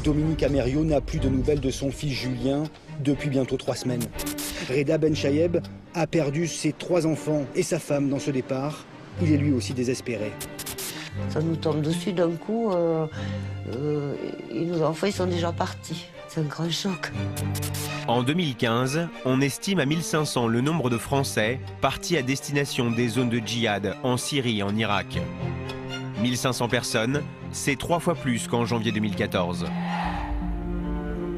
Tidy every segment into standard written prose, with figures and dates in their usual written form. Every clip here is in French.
Dominique Ameriot n'a plus de nouvelles de son fils Julien depuis bientôt 3 semaines. Reda Benchayeb a perdu ses 3 enfants et sa femme dans ce départ. Il est lui aussi désespéré. Ça nous tombe dessus d'un coup, et nos enfants ils sont déjà partis. C'est un grand choc. En 2015, on estime à 1500 le nombre de Français partis à destination des zones de djihad en Syrie et en Irak. 1500 personnes, c'est 3 fois plus qu'en janvier 2014.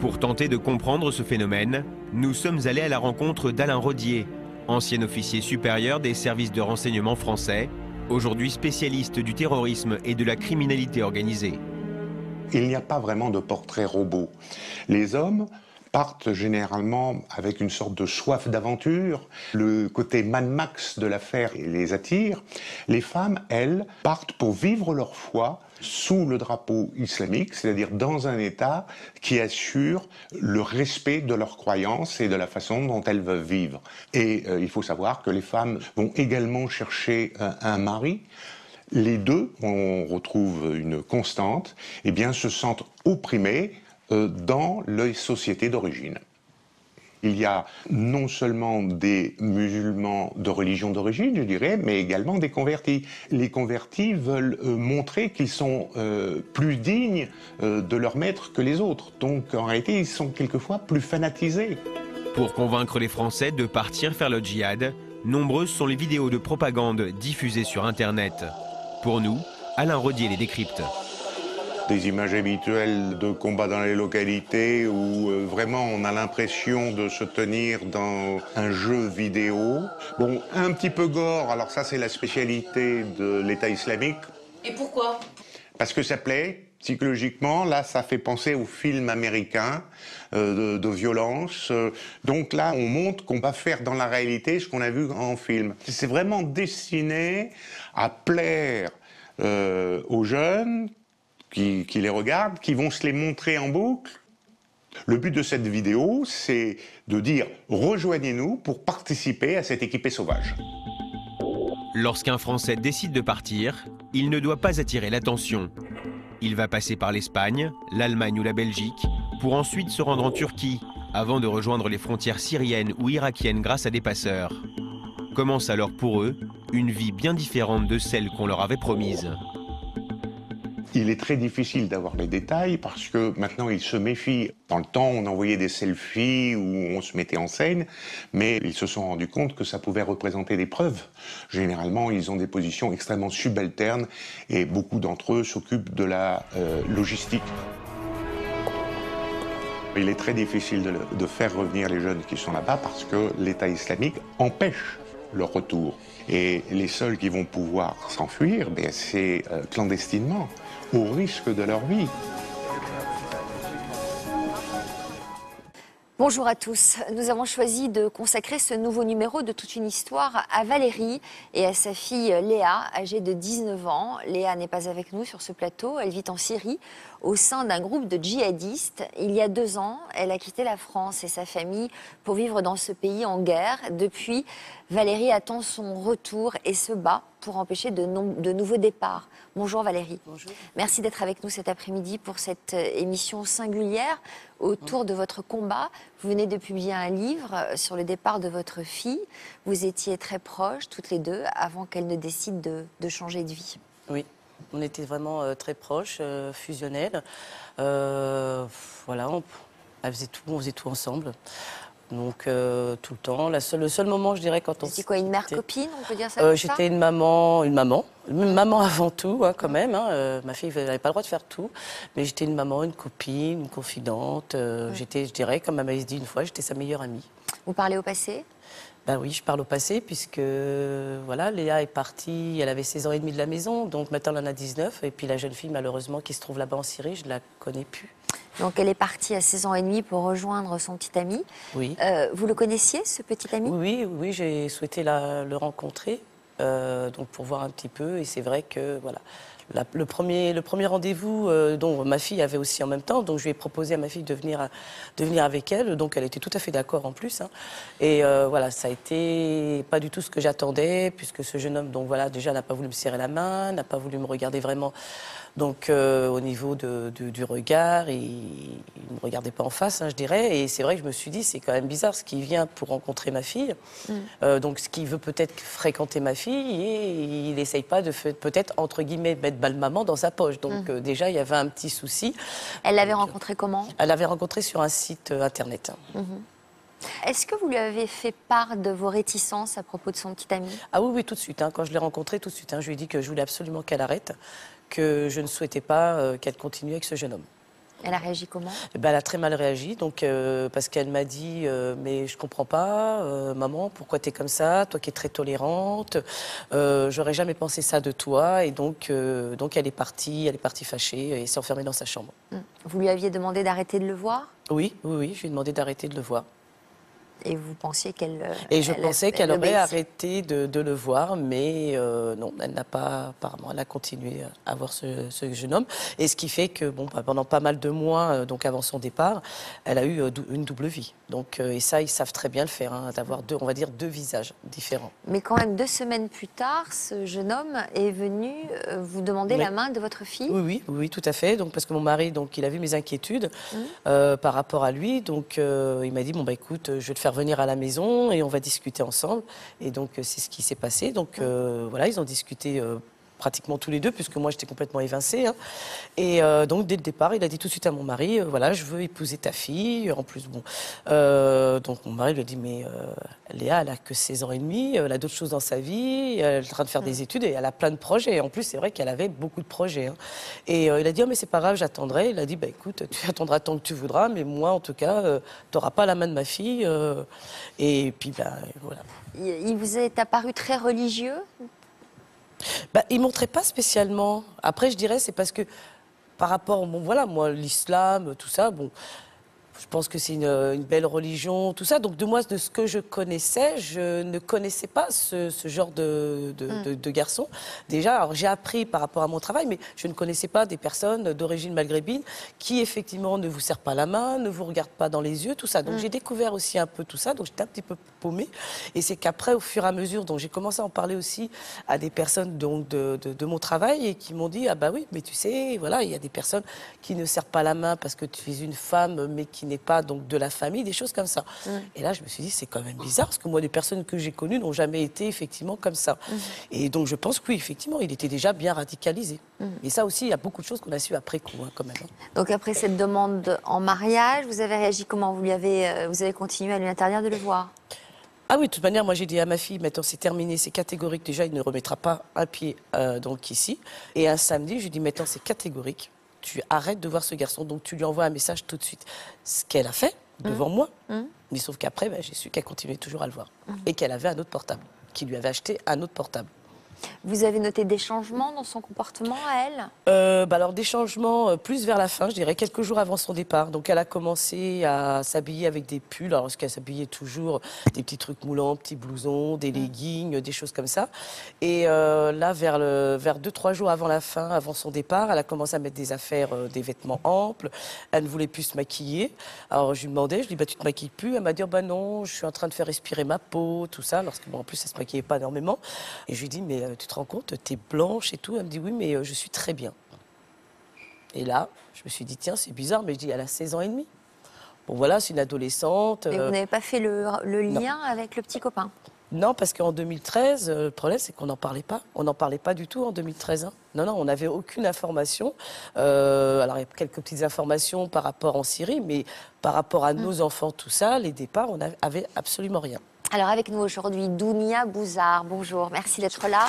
Pour tenter de comprendre ce phénomène, nous sommes allés à la rencontre d'Alain Rodier, ancien officier supérieur des services de renseignement français, aujourd'hui spécialiste du terrorisme et de la criminalité organisée. Il n'y a pas vraiment de portrait robot. Les hommes partent généralement avec une sorte de soif d'aventure. Le côté Mad Max de l'affaire les attire. Les femmes, elles, partent pour vivre leur foi sous le drapeau islamique, c'est-à-dire dans un État qui assure le respect de leurs croyances et de la façon dont elles veulent vivre. Et il faut savoir que les femmes vont également chercher un mari. Les deux, on retrouve une constante, eh bien, se sentent opprimés dans les sociétés d'origine. Il y a non seulement des musulmans de religion d'origine, je dirais, mais également des convertis. Les convertis veulent montrer qu'ils sont plus dignes de leur maître que les autres. Donc en réalité, ils sont quelquefois plus fanatisés. Pour convaincre les Français de partir faire le djihad, nombreuses sont les vidéos de propagande diffusées sur Internet. Pour nous, Alain Rodier les décrypte. Des images habituelles de combats dans les localités où vraiment on a l'impression de se tenir dans un jeu vidéo. Bon, un petit peu gore, alors ça c'est la spécialité de l'État islamique. Et pourquoi? Parce que ça plaît. Psychologiquement, là, ça fait penser aux films américains de violence. Donc là, on montre qu'on va faire dans la réalité ce qu'on a vu en film. C'est vraiment destiné à plaire aux jeunes qui les regardent, qui vont se les montrer en boucle. Le but de cette vidéo, c'est de dire « Rejoignez-nous pour participer à cette équipée sauvage ». Lorsqu'un Français décide de partir, il ne doit pas attirer l'attention. Il va passer par l'Espagne, l'Allemagne ou la Belgique pour ensuite se rendre en Turquie avant de rejoindre les frontières syriennes ou irakiennes grâce à des passeurs. Commence alors pour eux une vie bien différente de celle qu'on leur avait promise. Il est très difficile d'avoir les détails parce que maintenant ils se méfient. Dans le temps, on envoyait des selfies où on se mettait en scène, mais ils se sont rendus compte que ça pouvait représenter des preuves. Généralement, ils ont des positions extrêmement subalternes et beaucoup d'entre eux s'occupent de la logistique. Il est très difficile de faire revenir les jeunes qui sont là-bas parce que l'État islamique empêche leur retour. Et les seuls qui vont pouvoir s'enfuir, c'est clandestinement, au risque de leur vie. Bonjour à tous. Nous avons choisi de consacrer ce nouveau numéro de toute une histoire à Valérie et à sa fille Léa, âgée de 19 ans. Léa n'est pas avec nous sur ce plateau. Elle vit en Syrie au sein d'un groupe de djihadistes. Il y a 2 ans, elle a quitté la France et sa famille pour vivre dans ce pays en guerre. Depuis, Valérie attend son retour et se bat pour empêcher de nouveaux départs. Bonjour Valérie. Bonjour. Merci d'être avec nous cet après-midi pour cette émission singulière autour de votre combat. Vous venez de publier un livre sur le départ de votre fille. Vous étiez très proches, toutes les deux, avant qu'elle ne décide de changer de vie. Oui, on était vraiment très proches, fusionnels. Voilà, on faisait tout ensemble. Donc tout le temps. Le seul moment, je dirais, quand on... C'était quoi, une mère copine, on peut dire ça comme ça? J'étais une maman avant tout, hein, quand même. Hein. Ma fille n'avait pas le droit de faire tout, mais j'étais une maman, une copine, une confidente. J'étais, je dirais, comme elle m'avait dit une fois, j'étais sa meilleure amie. Vous parlez au passé? Ben oui, je parle au passé, puisque voilà, Léa est partie, elle avait 16 ans et demi de la maison, donc maintenant elle en a 19, et puis la jeune fille, malheureusement, qui se trouve là-bas en Syrie, je ne la connais plus. Donc elle est partie à 16 ans et demi pour rejoindre son petit ami. Oui. Vous le connaissiez, ce petit ami? Oui, j'ai souhaité le rencontrer, donc pour voir un petit peu, et c'est vrai que, voilà, le premier rendez-vous dont ma fille avait aussi en même temps, donc je lui ai proposé à ma fille de venir avec elle, donc elle était tout à fait d'accord en plus. Hein. Et voilà, ça a été pas du tout ce que j'attendais, puisque ce jeune homme, donc voilà, déjà n'a pas voulu me serrer la main, n'a pas voulu me regarder vraiment. Donc au niveau du regard, il ne me regardait pas en face, hein, je dirais. Et c'est vrai que je me suis dit, c'est quand même bizarre, ce qu'il vient pour rencontrer ma fille, donc ce qu'il veut peut-être fréquenter ma fille, et il n'essaye pas de peut-être, entre guillemets, mettre balle-maman dans sa poche. Donc déjà, il y avait un petit souci. Elle l'avait rencontré comment? Elle l'avait rencontré sur un site internet. Est-ce que vous lui avez fait part de vos réticences à propos de son petit ami? Ah oui, oui, tout de suite. Hein, quand je l'ai rencontrée, tout de suite. Hein, je lui ai dit que je voulais absolument qu'elle arrête, que je ne souhaitais pas qu'elle continue avec ce jeune homme. Elle a réagi comment? Ben, elle a très mal réagi, donc, parce qu'elle m'a dit mais je comprends pas, maman, pourquoi tu es comme ça, toi qui es très tolérante, j'aurais jamais pensé ça de toi, et donc elle est partie fâchée et s'est enfermée dans sa chambre. Vous lui aviez demandé d'arrêter de le voir? Oui, je lui ai demandé d'arrêter de le voir. Et vous pensiez qu'elle... Et je pensais qu'elle aurait obéissait. arrêté de le voir, mais non, elle n'a pas, apparemment, elle a continué à voir ce jeune homme. Et ce qui fait que, bon, pendant pas mal de mois, donc avant son départ, elle a eu une double vie. Donc, et ça, ils savent très bien le faire, hein, d'avoir on va dire, deux visages différents. Mais quand même, 2 semaines plus tard, ce jeune homme est venu vous demander la main de votre fille? Oui, tout à fait. Donc, parce que mon mari, donc, il a vu mes inquiétudes par rapport à lui. Donc, il m'a dit, bon, bah, écoute, je vais te faire venir à la maison et on va discuter ensemble. Et donc, c'est ce qui s'est passé. Donc, voilà, ils ont discuté pratiquement tous les deux, puisque moi, j'étais complètement évincée. Hein. Et donc, dès le départ, il a dit tout de suite à mon mari, voilà, je veux épouser ta fille. En plus, bon, donc mon mari lui a dit, mais Léa, elle a que 16 ans et demi, elle a d'autres choses dans sa vie, elle est en train de faire des études et elle a plein de projets. En plus, c'est vrai qu'elle avait beaucoup de projets. Hein. Et il a dit, oh, mais c'est pas grave, j'attendrai. Il a dit, bah écoute, tu attendras tant que tu voudras, mais moi, en tout cas, tu n'auras pas la main de ma fille. Et puis, bah, voilà. Il vous est apparu très religieux? Bah, il ne montrait pas spécialement. Après, je dirais, c'est parce que par rapport, bon voilà, moi, l'islam, tout ça, bon, je pense que c'est une belle religion, tout ça. Donc, de ce que je connaissais, je ne connaissais pas ce genre de garçon. Déjà, alors j'ai appris par rapport à mon travail, mais je ne connaissais pas des personnes d'origine maghrébine qui, effectivement, ne vous serrent pas la main, ne vous regardent pas dans les yeux, tout ça. Donc, j'ai découvert aussi un peu tout ça. Donc, j'étais un petit peu paumée. Et c'est qu'après, au fur et à mesure, donc j'ai commencé à en parler aussi à des personnes donc, de mon travail et qui m'ont dit, ah bah oui, mais tu sais, voilà, il y a des personnes qui ne serrent pas la main parce que tu es une femme, mais qui n'est pas donc de la famille, des choses comme ça. Et là, je me suis dit, c'est quand même bizarre, parce que moi, les personnes que j'ai connues n'ont jamais été effectivement comme ça. Et donc, je pense que oui, effectivement, il était déjà bien radicalisé. Et ça aussi, il y a beaucoup de choses qu'on a su après coup, hein, quand même. Donc, après cette demande en mariage, vous avez réagi comment? Vous avez continué à lui interdire de le voir? Ah oui, de toute manière, moi j'ai dit à ma fille, maintenant c'est terminé, c'est catégorique. Déjà, il ne remettra pas un pied donc ici. Et un samedi, je lui dis, maintenant c'est catégorique. Tu arrêtes de voir ce garçon, donc tu lui envoies un message tout de suite. Ce qu'elle a fait devant moi, mais sauf qu'après, j'ai su qu'elle continuait toujours à le voir. Et qu'elle avait un autre portable, qu'il lui avait acheté un autre portable. Vous avez noté des changements dans son comportement à elle? Alors des changements plus vers la fin, je dirais, quelques jours avant son départ. Donc elle a commencé à s'habiller avec des pulls, alors parce qu'elle s'habillait toujours des petits trucs moulants, petits blousons, des leggings, des choses comme ça. Et là, vers 2-3 jours avant la fin, avant son départ, elle a commencé à mettre des affaires, des vêtements amples. Elle ne voulait plus se maquiller. Alors je lui demandais, je lui dis, bah, tu te maquilles plus? Elle m'a dit, oh, bah non, je suis en train de faire respirer ma peau, tout ça. Parce que, bon, en plus, elle se maquillait pas énormément. Et je lui dis, mais tu te rends compte, t'es blanche et tout. Elle me dit, oui, mais je suis très bien. Et là, je me suis dit, tiens, c'est bizarre, mais je dis, elle a 16 ans et demi. Bon, voilà, c'est une adolescente. Et vous n'avez pas fait le lien avec le petit copain? Non, parce qu'en 2013, le problème, c'est qu'on n'en parlait pas. On n'en parlait pas du tout en 2013. Hein. Non, on n'avait aucune information. Alors, il y a quelques petites informations par rapport en Syrie, mais par rapport à nos enfants, tout ça, les départs, on n'avait absolument rien. Alors, avec nous aujourd'hui, Dounia Bouzard. Bonjour, merci d'être là.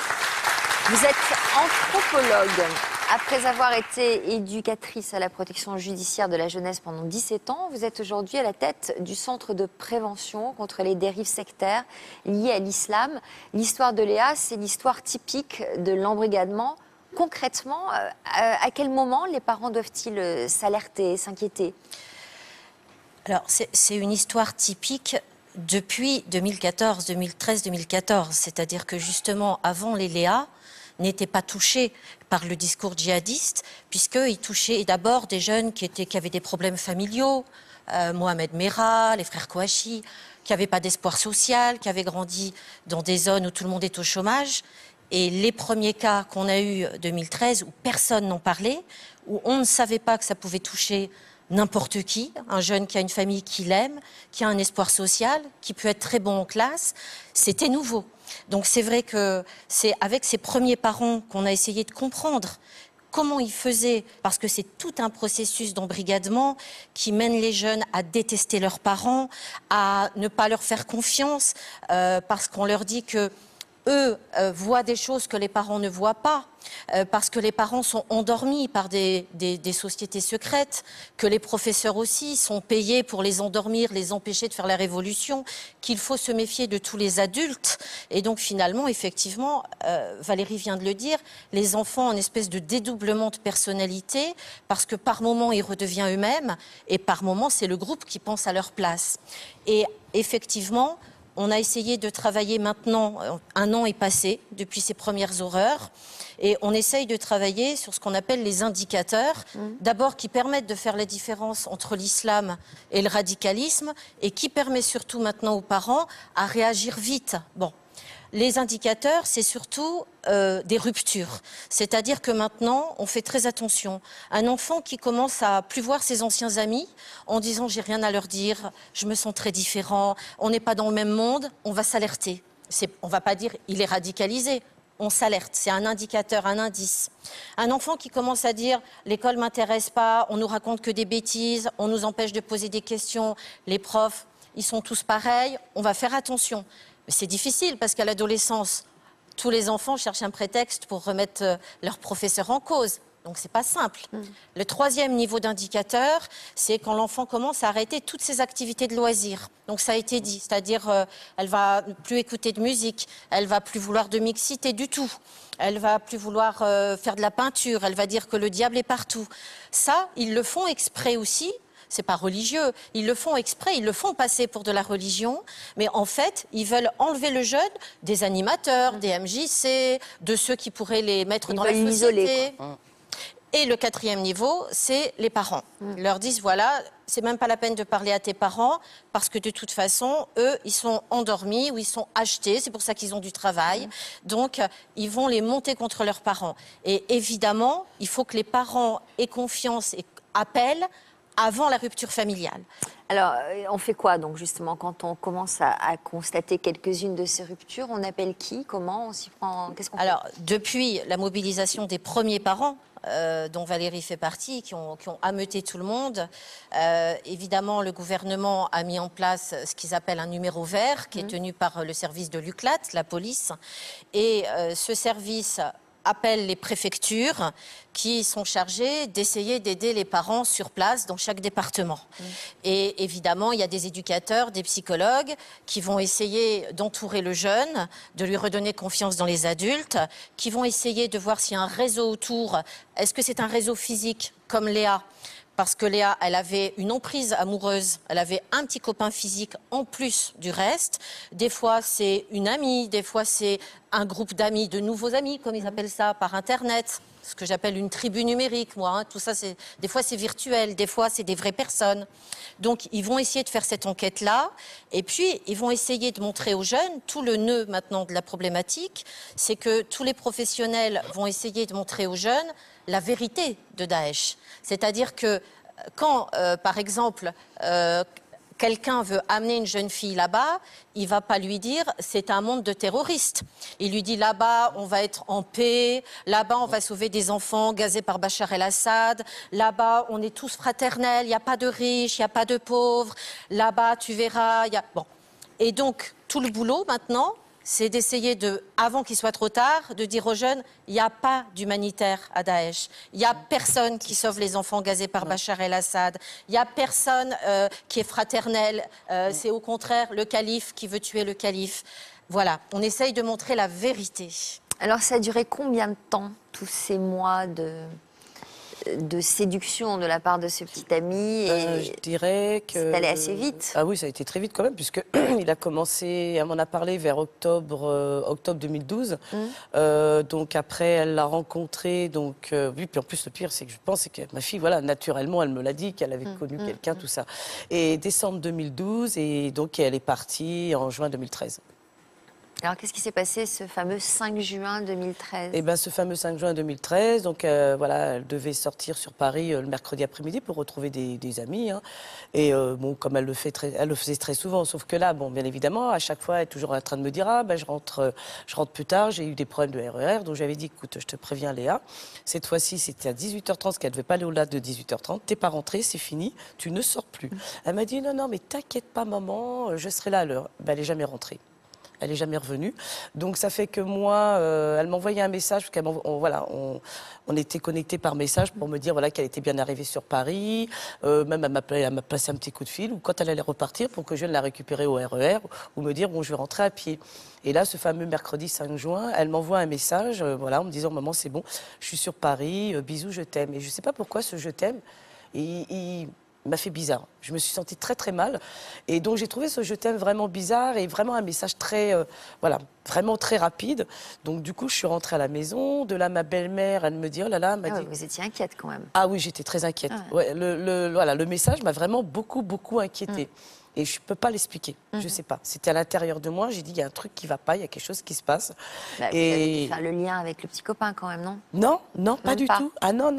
Vous êtes anthropologue. Après avoir été éducatrice à la protection judiciaire de la jeunesse pendant 17 ans, vous êtes aujourd'hui à la tête du Centre de prévention contre les dérives sectaires liées à l'islam. L'histoire de Léa, c'est l'histoire typique de l'embrigadement. Concrètement, à quel moment les parents doivent-ils s'alerter, s'inquiéter? Alors, c'est une histoire typique depuis 2014, 2013-2014. C'est-à-dire que justement, avant les Léa, n'étaient pas touchés par le discours djihadiste, puisqu'il touchait d'abord des jeunes qui avaient des problèmes familiaux, Mohamed Merah, les frères Kouachi, qui n'avaient pas d'espoir social, qui avaient grandi dans des zones où tout le monde est au chômage. Et les premiers cas qu'on a eus en 2013, où personne n'en parlait, où on ne savait pas que ça pouvait toucher n'importe qui, un jeune qui a une famille qui l'aime, qui a un espoir social, qui peut être très bon en classe, c'était nouveau. Donc c'est vrai que c'est avec ces premiers parents qu'on a essayé de comprendre comment ils faisaient, parce que c'est tout un processus d'embrigadement qui mène les jeunes à détester leurs parents, à ne pas leur faire confiance, parce qu'on leur dit que eux voient des choses que les parents ne voient pas, parce que les parents sont endormis par des sociétés secrètes, que les professeurs aussi sont payés pour les endormir, les empêcher de faire la révolution, qu'il faut se méfier de tous les adultes. Et donc finalement, effectivement, Valérie vient de le dire, les enfants ont une espèce de dédoublement de personnalité, parce que par moments, ils redeviennent eux-mêmes, et par moments, c'est le groupe qui pense à leur place. Et effectivement, on a essayé de travailler maintenant, un an est passé depuis ces premières horreurs, et on essaye de travailler sur ce qu'on appelle les indicateurs, d'abord qui permettent de faire la différence entre l'islam et le radicalisme, et qui permet surtout maintenant aux parents à réagir vite. Bon. Les indicateurs, c'est surtout des ruptures. C'est-à-dire que maintenant, on fait très attention. Un enfant qui commence à plus voir ses anciens amis en disant « j'ai rien à leur dire, je me sens très différent, on n'est pas dans le même monde », on va s'alerter. On ne va pas dire « il est radicalisé ». On s'alerte, c'est un indicateur, un indice. Un enfant qui commence à dire « l'école ne m'intéresse pas, on nous raconte que des bêtises, on nous empêche de poser des questions, les profs, ils sont tous pareils », on va faire attention. Mais c'est difficile parce qu'à l'adolescence, tous les enfants cherchent un prétexte pour remettre leur professeur en cause. Donc c'est pas simple. Le troisième niveau d'indicateur, c'est quand l'enfant commence à arrêter toutes ses activités de loisirs. Donc ça a été dit, c'est-à-dire elle va plus écouter de musique, elle va plus vouloir de mixité du tout, elle va plus vouloir faire de la peinture, elle va dire que le diable est partout. Ça, ils le font exprès aussi. C'est pas religieux, ils le font exprès, ils le font passer pour de la religion, mais en fait, ils veulent enlever le jeune des animateurs, des MJC, de ceux qui pourraient les mettre dans la société. Et le quatrième niveau, c'est les parents. Ils leur disent, voilà, c'est même pas la peine de parler à tes parents, parce que de toute façon, eux, ils sont endormis ou ils sont achetés, c'est pour ça qu'ils ont du travail. Donc, ils vont les monter contre leurs parents. Et évidemment, il faut que les parents aient confiance et appellent avant la rupture familiale. Alors, on fait quoi, donc, justement, quand on commence à constater quelques-unes de ces ruptures? On appelle qui? Comment? On s'y prend? Qu'est-ce qu'on fait? Alors, depuis la mobilisation des premiers parents, dont Valérie fait partie, qui ont ameuté tout le monde, évidemment, le gouvernement a mis en place ce qu'ils appellent un numéro vert, qui est tenu par le service de l'UCLAT, la police. Et ce service appelle les préfectures qui sont chargées d'essayer d'aider les parents sur place dans chaque département. Et évidemment, il y a des éducateurs, des psychologues qui vont essayer d'entourer le jeune, de lui redonner confiance dans les adultes, qui vont essayer de voir s'il y a un réseau autour. Est-ce que c'est un réseau physique comme Léa ? Parce que Léa, elle avait une emprise amoureuse, elle avait un petit copain physique en plus du reste. Des fois, c'est une amie, des fois, c'est un groupe d'amis, de nouveaux amis, comme ils appellent ça, par Internet. Ce que j'appelle une tribu numérique, moi. Tout ça, des fois, c'est virtuel, des fois, c'est des vraies personnes. Donc, ils vont essayer de faire cette enquête-là. Et puis, ils vont essayer de montrer aux jeunes, tout le nœud maintenant de la problématique, c'est que tous les professionnels vont essayer de montrer aux jeunes la vérité de Daesh. C'est-à-dire que quand, par exemple, quelqu'un veut amener une jeune fille là-bas, il ne va pas lui dire « c'est un monde de terroristes ». Il lui dit « là-bas, on va être en paix, là-bas, on va sauver des enfants gazés par Bachar el-Assad, là-bas, on est tous fraternels, il n'y a pas de riches, il n'y a pas de pauvres, là-bas, tu verras, il y a... » Bon. Et donc, tout le boulot maintenant, c'est d'essayer de, avant qu'il soit trop tard, de dire aux jeunes, il n'y a pas d'humanitaire à Daesh. Il n'y a personne qui sauve les enfants gazés par Bachar el-Assad. Il n'y a personne qui est fraternel. C'est au contraire le calife qui veut tuer le calife. Voilà, on essaye de montrer la vérité. Alors, ça a duré combien de temps, tous ces mois de séduction de la part de ce petit ami et Je dirais que... c'est allé assez vite. Ah oui, ça a été très vite quand même, puisque il a commencé, elle m'en a parlé vers octobre 2012. Donc après, elle l'a rencontré. Donc, oui, puis en plus, le pire, c'est que je pense que ma fille, voilà, naturellement, elle me l'a dit, qu'elle avait connu quelqu'un, tout ça. Et décembre 2012, et donc elle est partie en juin 2013. Alors, qu'est-ce qui s'est passé ce fameux 5 juin 2013? Eh bien, ce fameux 5 juin 2013, donc voilà, elle devait sortir sur Paris le mercredi après-midi pour retrouver des amis. Hein. Et bon, comme elle le faisait très souvent, sauf que là, bon, bien évidemment, à chaque fois, elle est toujours en train de me dire ah ben je rentre plus tard, j'ai eu des problèmes de RER, donc j'avais dit écoute, je te préviens Léa, cette fois-ci c'était à 18h30, parce qu'elle ne devait pas aller au-delà de 18h30, t'es pas rentrée, c'est fini, tu ne sors plus. Elle m'a dit non, mais t'inquiète pas maman, je serai là à l'heure. Ben, elle n'est jamais rentrée. Elle n'est jamais revenue. Donc ça fait que moi, elle m'envoyait un message, parce on était connectés par message pour me dire voilà, qu'elle était bien arrivée sur Paris. Même elle m'a passé un petit coup de fil, ou quand elle allait repartir, pour que je vienne la récupérer au RER, ou me dire bon, je vais rentrer à pied. Et là, ce fameux mercredi 5 juin, elle m'envoie un message en me disant maman, c'est bon, je suis sur Paris, bisous, je t'aime. Et je ne sais pas pourquoi ce je t'aime, il m'a fait bizarre. Je me suis sentie très très mal. Et donc j'ai trouvé ce je t'aime vraiment bizarre et vraiment un message très, vraiment très rapide. Donc du coup je suis rentrée à la maison. De là ma belle-mère, elle me dit oh là là, Ouais, vous étiez inquiète quand même. Ah oui, j'étais très inquiète. Ouais, le message m'a vraiment beaucoup inquiétée. Et je ne peux pas l'expliquer. Je ne sais pas. C'était à l'intérieur de moi. J'ai dit, il y a un truc qui ne va pas, il y a quelque chose qui se passe. Vous avez dû faire le lien avec le petit copain quand même, non? Non, pas du tout. Ah non,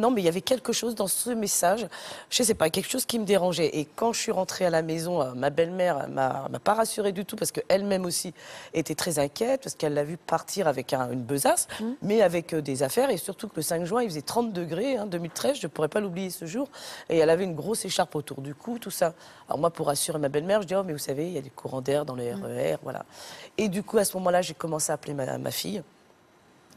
mais il y avait quelque chose dans ce message. Je ne sais pas, quelque chose qui me dérangeait. Et quand je suis rentrée à la maison, ma belle-mère ne m'a pas rassurée du tout, parce qu'elle-même aussi était très inquiète, parce qu'elle l'a vu partir avec une besace, mais avec des affaires. Et surtout que le 5 juin, il faisait 30 degrés, 2013, je ne pourrais pas l'oublier ce jour. Et elle avait une grosse écharpe autour du cou, tout ça. Alors moi, pour rassurer ma belle-mère, je dis, oh, mais vous savez, il y a des courants d'air dans les RER, voilà. Et du coup, à ce moment-là, j'ai commencé à appeler ma fille,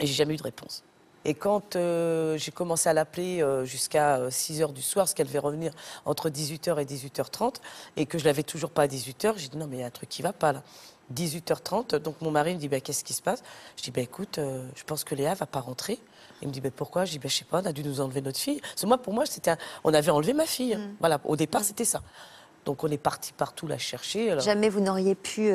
et j'ai jamais eu de réponse. Et quand j'ai commencé à l'appeler jusqu'à 6h du soir, parce qu'elle devait revenir entre 18h et 18h30, et que je l'avais toujours pas à 18h, j'ai dit, non, mais il y a un truc qui va pas, là. 18h30, donc mon mari me dit, bah, qu'est-ce qui se passe? Je dis, bah, écoute, je pense que Léa va pas rentrer. Il me dit, bah, pourquoi? Je dis, bah, je sais pas, on a dû nous enlever notre fille. Parce que moi, pour moi, on avait enlevé ma fille. Voilà, au départ, c'était ça. Donc on est parti partout la chercher. Alors... Jamais vous n'auriez pu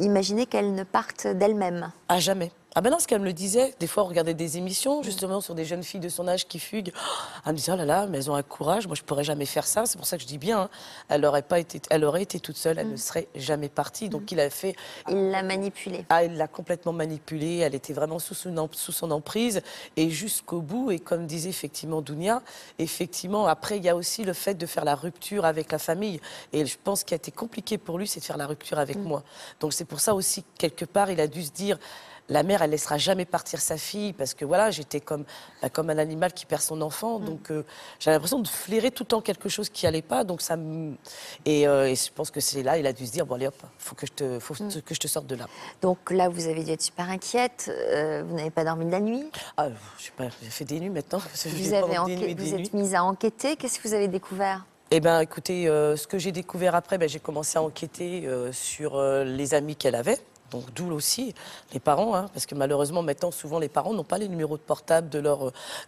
imaginer qu'elle ne parte d'elle-même? Ah, jamais. Ah ben non, ce qu'elle me le disait, des fois on regardait des émissions justement sur des jeunes filles de son âge qui fuguent. Elle me disait, oh là là, mais elles ont un courage, moi je pourrais jamais faire ça. C'est pour ça que je dis bien, hein, elle aurait été toute seule, elle ne serait jamais partie. Donc il a fait... Il l'a manipulée. Ah, il l'a complètement manipulée, elle était vraiment sous son emprise et jusqu'au bout. Et comme disait effectivement Dounia, effectivement après il y a aussi le fait de faire la rupture avec la famille. Et je pense qu'il a été compliqué pour lui, c'est de faire la rupture avec moi. Donc c'est pour ça aussi, quelque part, il a dû se dire... La mère, elle laissera jamais partir sa fille parce que voilà, j'étais comme un animal qui perd son enfant. Donc j'avais l'impression de flairer tout le temps quelque chose qui allait pas. Donc ça me... et je pense que c'est là, il a dû se dire bon allez hop, faut que je te sorte de là. Donc là, vous avez dû être super inquiète. Vous n'avez pas dormi de la nuit? Ah, je sais pas, j'ai fait des nuits maintenant. Vous êtes mise à enquêter. Qu'est-ce que vous avez découvert? Eh bien, écoutez, ce que j'ai découvert après, j'ai commencé à enquêter sur les amis qu'elle avait. Donc d'où aussi les parents, hein, parce que malheureusement maintenant souvent les parents n'ont pas les numéros de portable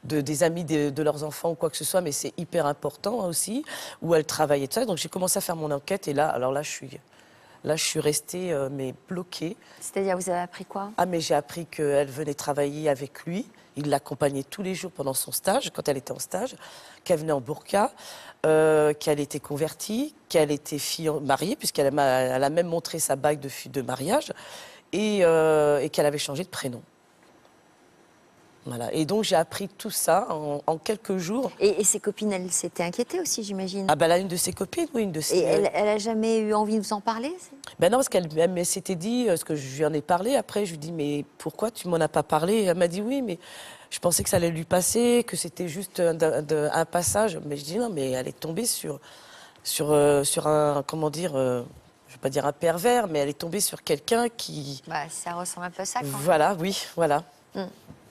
des amis de leurs enfants ou quoi que ce soit, mais c'est hyper important aussi, où elle travaillait tout ça. Donc j'ai commencé à faire mon enquête et là je suis restée mais bloquée. C'est-à-dire vous avez appris quoi? Ah mais j'ai appris qu'elle venait travailler avec lui. Il l'accompagnait tous les jours pendant son stage, quand elle était en stage, qu'elle venait en burqa, qu'elle était convertie, qu'elle était mariée, puisqu'elle a même montré sa bague de mariage, et qu'elle avait changé de prénom. Voilà. Et donc j'ai appris tout ça en quelques jours. Et ses copines, elles s'étaient inquiétées aussi, j'imagine? Ah ben là, une de ses copines, oui, une de ses... Et elle a jamais eu envie de vous en parler? Ben non, parce qu'elle s'était dit, ce que je lui en ai parlé, après je lui dis mais pourquoi tu m'en as pas parlé? Et elle m'a dit oui, mais je pensais que ça allait lui passer, que c'était juste un passage. Mais je dis non, mais elle est tombée sur un, comment dire, je ne vais pas dire un pervers, mais elle est tombée sur quelqu'un qui... Bah, ça ressemble un peu à ça, quand même. Voilà, oui, voilà.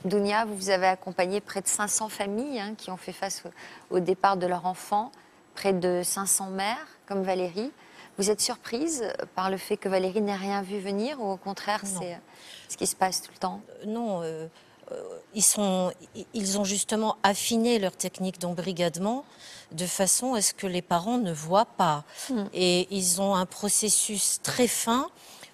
Dounia, vous avez accompagné près de 500 familles qui ont fait face au départ de leur enfant, près de 500 mères, comme Valérie. Vous êtes surprise par le fait que Valérie n'ait rien vu venir ou au contraire, c'est ce qui se passe tout le temps? Non, ils ont justement affiné leur technique d'embrigadement de façon à ce que les parents ne voient pas. Et ils ont un processus très fin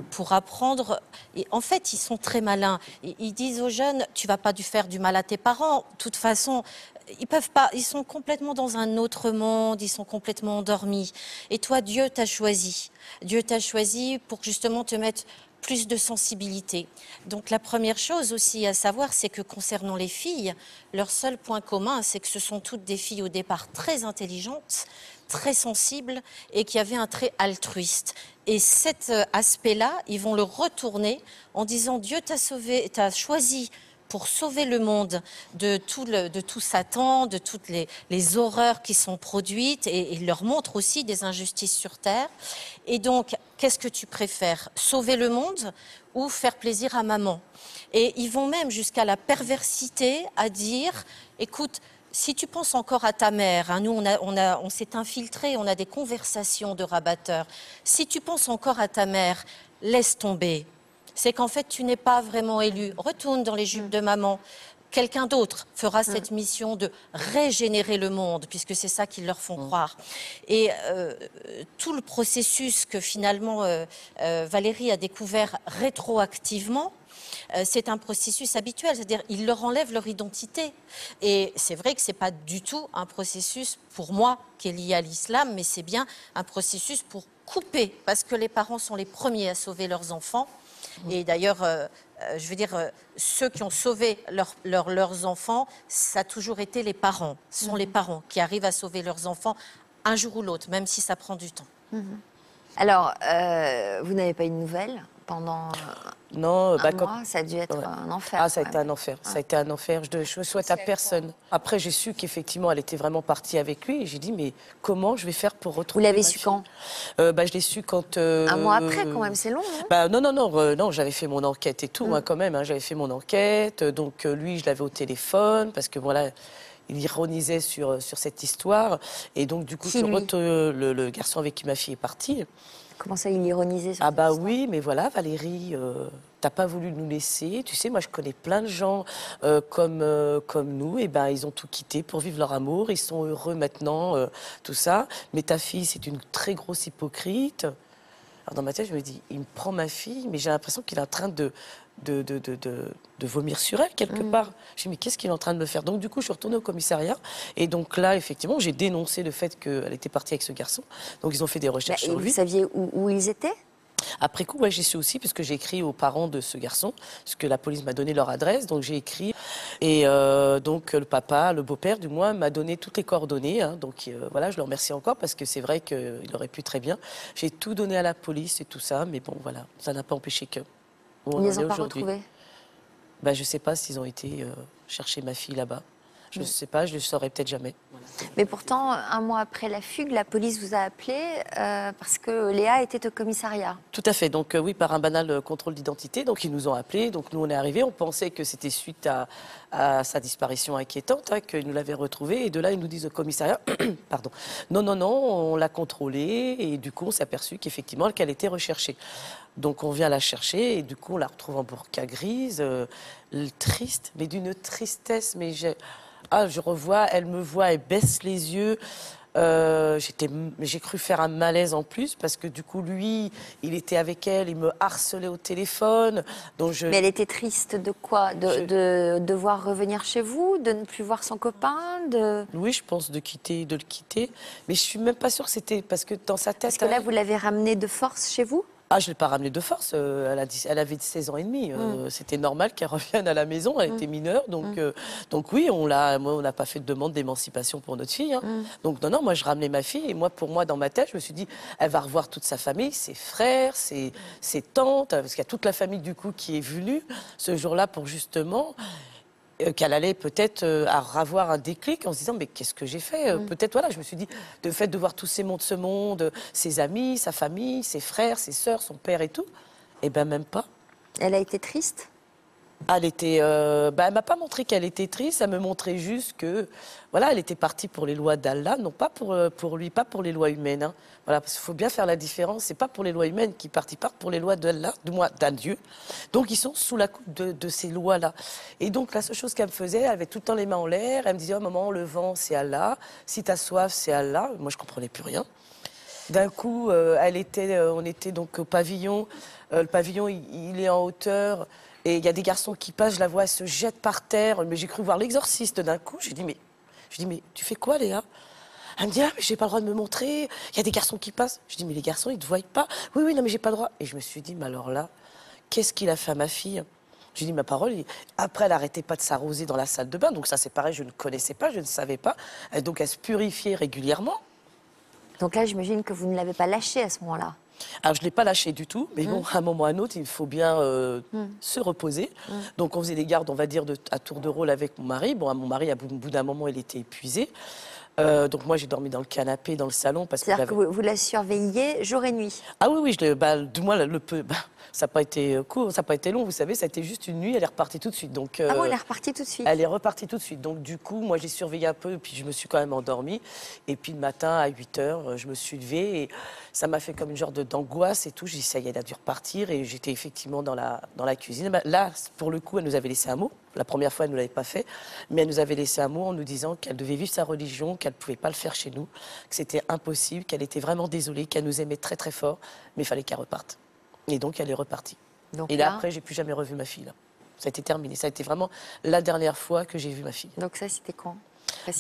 pour apprendre. Et en fait, ils sont très malins. Ils disent aux jeunes, tu vas pas faire du mal à tes parents. De toute façon, ils peuvent pas. Ils sont complètement dans un autre monde. Ils sont complètement endormis. Et toi, Dieu t'a choisi. Dieu t'a choisi pour justement te mettre plus de sensibilité. Donc la première chose aussi à savoir, c'est que concernant les filles, leur seul point commun, c'est que ce sont toutes des filles au départ très intelligentes, très sensibles et qui avaient un trait altruiste. Et cet aspect-là, ils vont le retourner en disant Dieu t'a sauvé, t'a choisi pour sauver le monde de tout Satan, de toutes les horreurs qui sont produites, et il leur montre aussi des injustices sur Terre. Et donc, qu'est-ce que tu préfères? Sauver le monde ou faire plaisir à maman? Et ils vont même jusqu'à la perversité à dire, écoute, si tu penses encore à ta mère, hein, nous on s'est infiltrés, on a des conversations de rabatteurs, si tu penses encore à ta mère, laisse tomber. C'est qu'en fait, tu n'es pas vraiment élu. Retourne dans les jupes de maman. Quelqu'un d'autre fera cette mission de régénérer le monde, puisque c'est ça qu'ils leur font croire. Et tout le processus que finalement Valérie a découvert rétroactivement, c'est un processus habituel, c'est-à-dire ils leur enlèvent leur identité. Et c'est vrai que ce n'est pas du tout un processus, pour moi, qui est lié à l'islam, mais c'est bien un processus pour couper, parce que les parents sont les premiers à sauver leurs enfants. Et d'ailleurs, je veux dire, ceux qui ont sauvé leurs enfants, ça a toujours été les parents. Ce sont les parents qui arrivent à sauver leurs enfants un jour ou l'autre, même si ça prend du temps. Alors, vous n'avez pas eu de nouvelles pendant un mois? Ça a dû être un enfer. Ah, ça a été un enfer. Ça a été un enfer. Je ne souhaite à personne. Après, j'ai su qu'effectivement, elle était vraiment partie avec lui. Et j'ai dit, mais comment je vais faire pour retrouver Vous l'avez ma su fille? quand? Je l'ai su quand... Un mois après, quand même, c'est long, non? Non, j'avais fait mon enquête et tout, hein, quand même. Hein, j'avais fait mon enquête. Donc, lui, je l'avais au téléphone parce que, voilà... Il ironisait sur cette histoire. Et donc, du coup, le garçon avec qui ma fille est partie. Comment ça, il ironisait sur cette bah histoire? oui, mais voilà, Valérie, t'as pas voulu nous laisser. Tu sais, moi, je connais plein de gens comme nous. Et ben, ils ont tout quitté pour vivre leur amour. Ils sont heureux maintenant, tout ça. Mais ta fille, c'est une très grosse hypocrite. Alors, dans ma tête, je me dis, il me prend ma fille, mais j'ai l'impression qu'il est en train de vomir sur elle quelque part. Je me dis, mais qu'est-ce qu'il est en train de me faire? Donc du coup, je suis retournée au commissariat. Et donc là, effectivement, j'ai dénoncé le fait qu'elle était partie avec ce garçon. Donc ils ont fait des recherches sur lui. Vous saviez où ils étaient? Après coup, j'ai su aussi, puisque j'ai écrit aux parents de ce garçon, parce que la police m'a donné leur adresse, donc j'ai écrit. Et donc le papa, le beau-père du moins, m'a donné toutes les coordonnées. Hein, donc voilà, je le remercie encore, parce que c'est vrai qu'il aurait pu très bien. J'ai tout donné à la police et tout ça, mais bon, voilà, ça n'a pas empêché que... Ils ne les ont pas retrouvés? Je ne sais pas s'ils ont été chercher ma fille là-bas. Je ne sais pas, je ne le saurai peut-être jamais. Mais pourtant, un mois après la fugue, la police vous a appelé parce que Léa était au commissariat. Tout à fait. Donc oui, par un banal contrôle d'identité. Donc ils nous ont appelés. Donc nous, on est arrivés. On pensait que c'était suite à sa disparition inquiétante, hein, qu'ils nous l'avaient retrouvée. Et de là, ils nous disent au commissariat, pardon, non, on l'a contrôlée. Et du coup, on s'est aperçu qu'effectivement, qu'elle était recherchée. Donc on vient la chercher et du coup, on la retrouve en burqa grise, triste, mais d'une tristesse. Mais je revois, elle me voit, elle baisse les yeux. J'ai cru faire un malaise en plus parce que du coup, lui, il était avec elle, il me harcelait au téléphone. Mais elle était triste de quoi? De devoir revenir chez vous? De ne plus voir son copain? Oui, je pense de le quitter. Mais je suis même pas sûre que c'était parce que dans sa tête... Parce que là, vous l'avez ramenée de force chez vous? Ah, je ne l'ai pas ramenée de force. Elle avait 16 ans et demi. C'était normal qu'elle revienne à la maison. Elle était mineure. Donc oui, on n'a pas fait de demande d'émancipation pour notre fille. Hein. Donc non, moi, je ramenais ma fille. Et moi, pour moi, dans ma tête, je me suis dit, elle va revoir toute sa famille, ses frères, ses tantes, parce qu'il y a toute la famille, du coup, qui est venue ce jour-là pour justement... qu'elle allait peut-être avoir un déclic en se disant mais qu'est-ce que j'ai fait peut-être voilà, je me suis dit, le fait de voir tous ces mondes, ce monde, ses amis, sa famille, ses frères, ses sœurs, son père et tout, et ben même pas. Elle a été triste? Elle était, elle m'a pas montré qu'elle était triste, elle me montrait juste que, voilà, elle était partie pour les lois d'Allah, non pas pour lui, pas pour les lois humaines. Hein. Voilà, parce qu'il faut bien faire la différence. C'est pas pour les lois humaines qu'ils partent, ils partent pour les lois d'Allah, du moins d'un Dieu. Donc ils sont sous la coupe de ces lois-là. Et donc la seule chose qu'elle me faisait, elle avait tout le temps les mains en l'air. Elle me disait, oh maman, le vent c'est Allah, si t'as soif c'est Allah. Moi je comprenais plus rien. D'un coup, on était donc au pavillon. Le pavillon, il est en hauteur. Et il y a des garçons qui passent, je la vois, elle se jette par terre. Mais j'ai cru voir l'exorciste d'un coup. Je dis, mais tu fais quoi, Léa? Elle me dit, ah, mais j'ai pas le droit de me montrer. Il y a des garçons qui passent. Je dis, mais les garçons, ils te voient pas. Oui, non, mais j'ai pas le droit. Et je me suis dit, mais alors là, qu'est-ce qu'il a fait à ma fille? J'ai dit, ma parole. Après, elle n'arrêtait pas de s'arroser dans la salle de bain. Donc ça, c'est pareil, je ne connaissais pas, je ne savais pas. Donc elle se purifiait régulièrement. Donc là, j'imagine que vous ne l'avez pas lâchée à ce moment-là. Alors, je ne l'ai pas lâché du tout, mais bon, à un moment ou à un autre, il faut bien se reposer. Donc, on faisait des gardes, on va dire, à tour de rôle avec mon mari. Bon, mon mari, au bout d'un moment, il était épuisé. Donc, moi, j'ai dormi dans le canapé, dans le salon. C'est-à-dire que vous la surveilliez jour et nuit? Ah oui, du moins, ça n'a pas été court, ça n'a pas été long, vous savez, ça a été juste une nuit, elle est repartie tout de suite. Donc, ah bon, elle est repartie tout de suite? Elle est repartie tout de suite. Donc, du coup, moi, j'ai surveillé un peu, puis je me suis quand même endormie. Et puis, le matin, à 8h, je me suis levée et ça m'a fait comme une genre d'angoisse et tout. J'ai dit, ça y est, elle a dû repartir. Et j'étais effectivement dans la cuisine. Là, pour le coup, elle nous avait laissé un mot. La première fois, elle ne l'avait pas fait. Mais elle nous avait laissé un mot en nous disant qu'elle devait vivre sa religion, qu'elle ne pouvait pas le faire chez nous, que c'était impossible, qu'elle était vraiment désolée, qu'elle nous aimait très, très fort, mais il fallait qu'elle reparte. Et donc, elle est repartie. Donc et là, après, j'ai plus jamais revu ma fille. Là. Ça a été terminé. Ça a été vraiment la dernière fois que j'ai vu ma fille. Donc ça, c'était quand?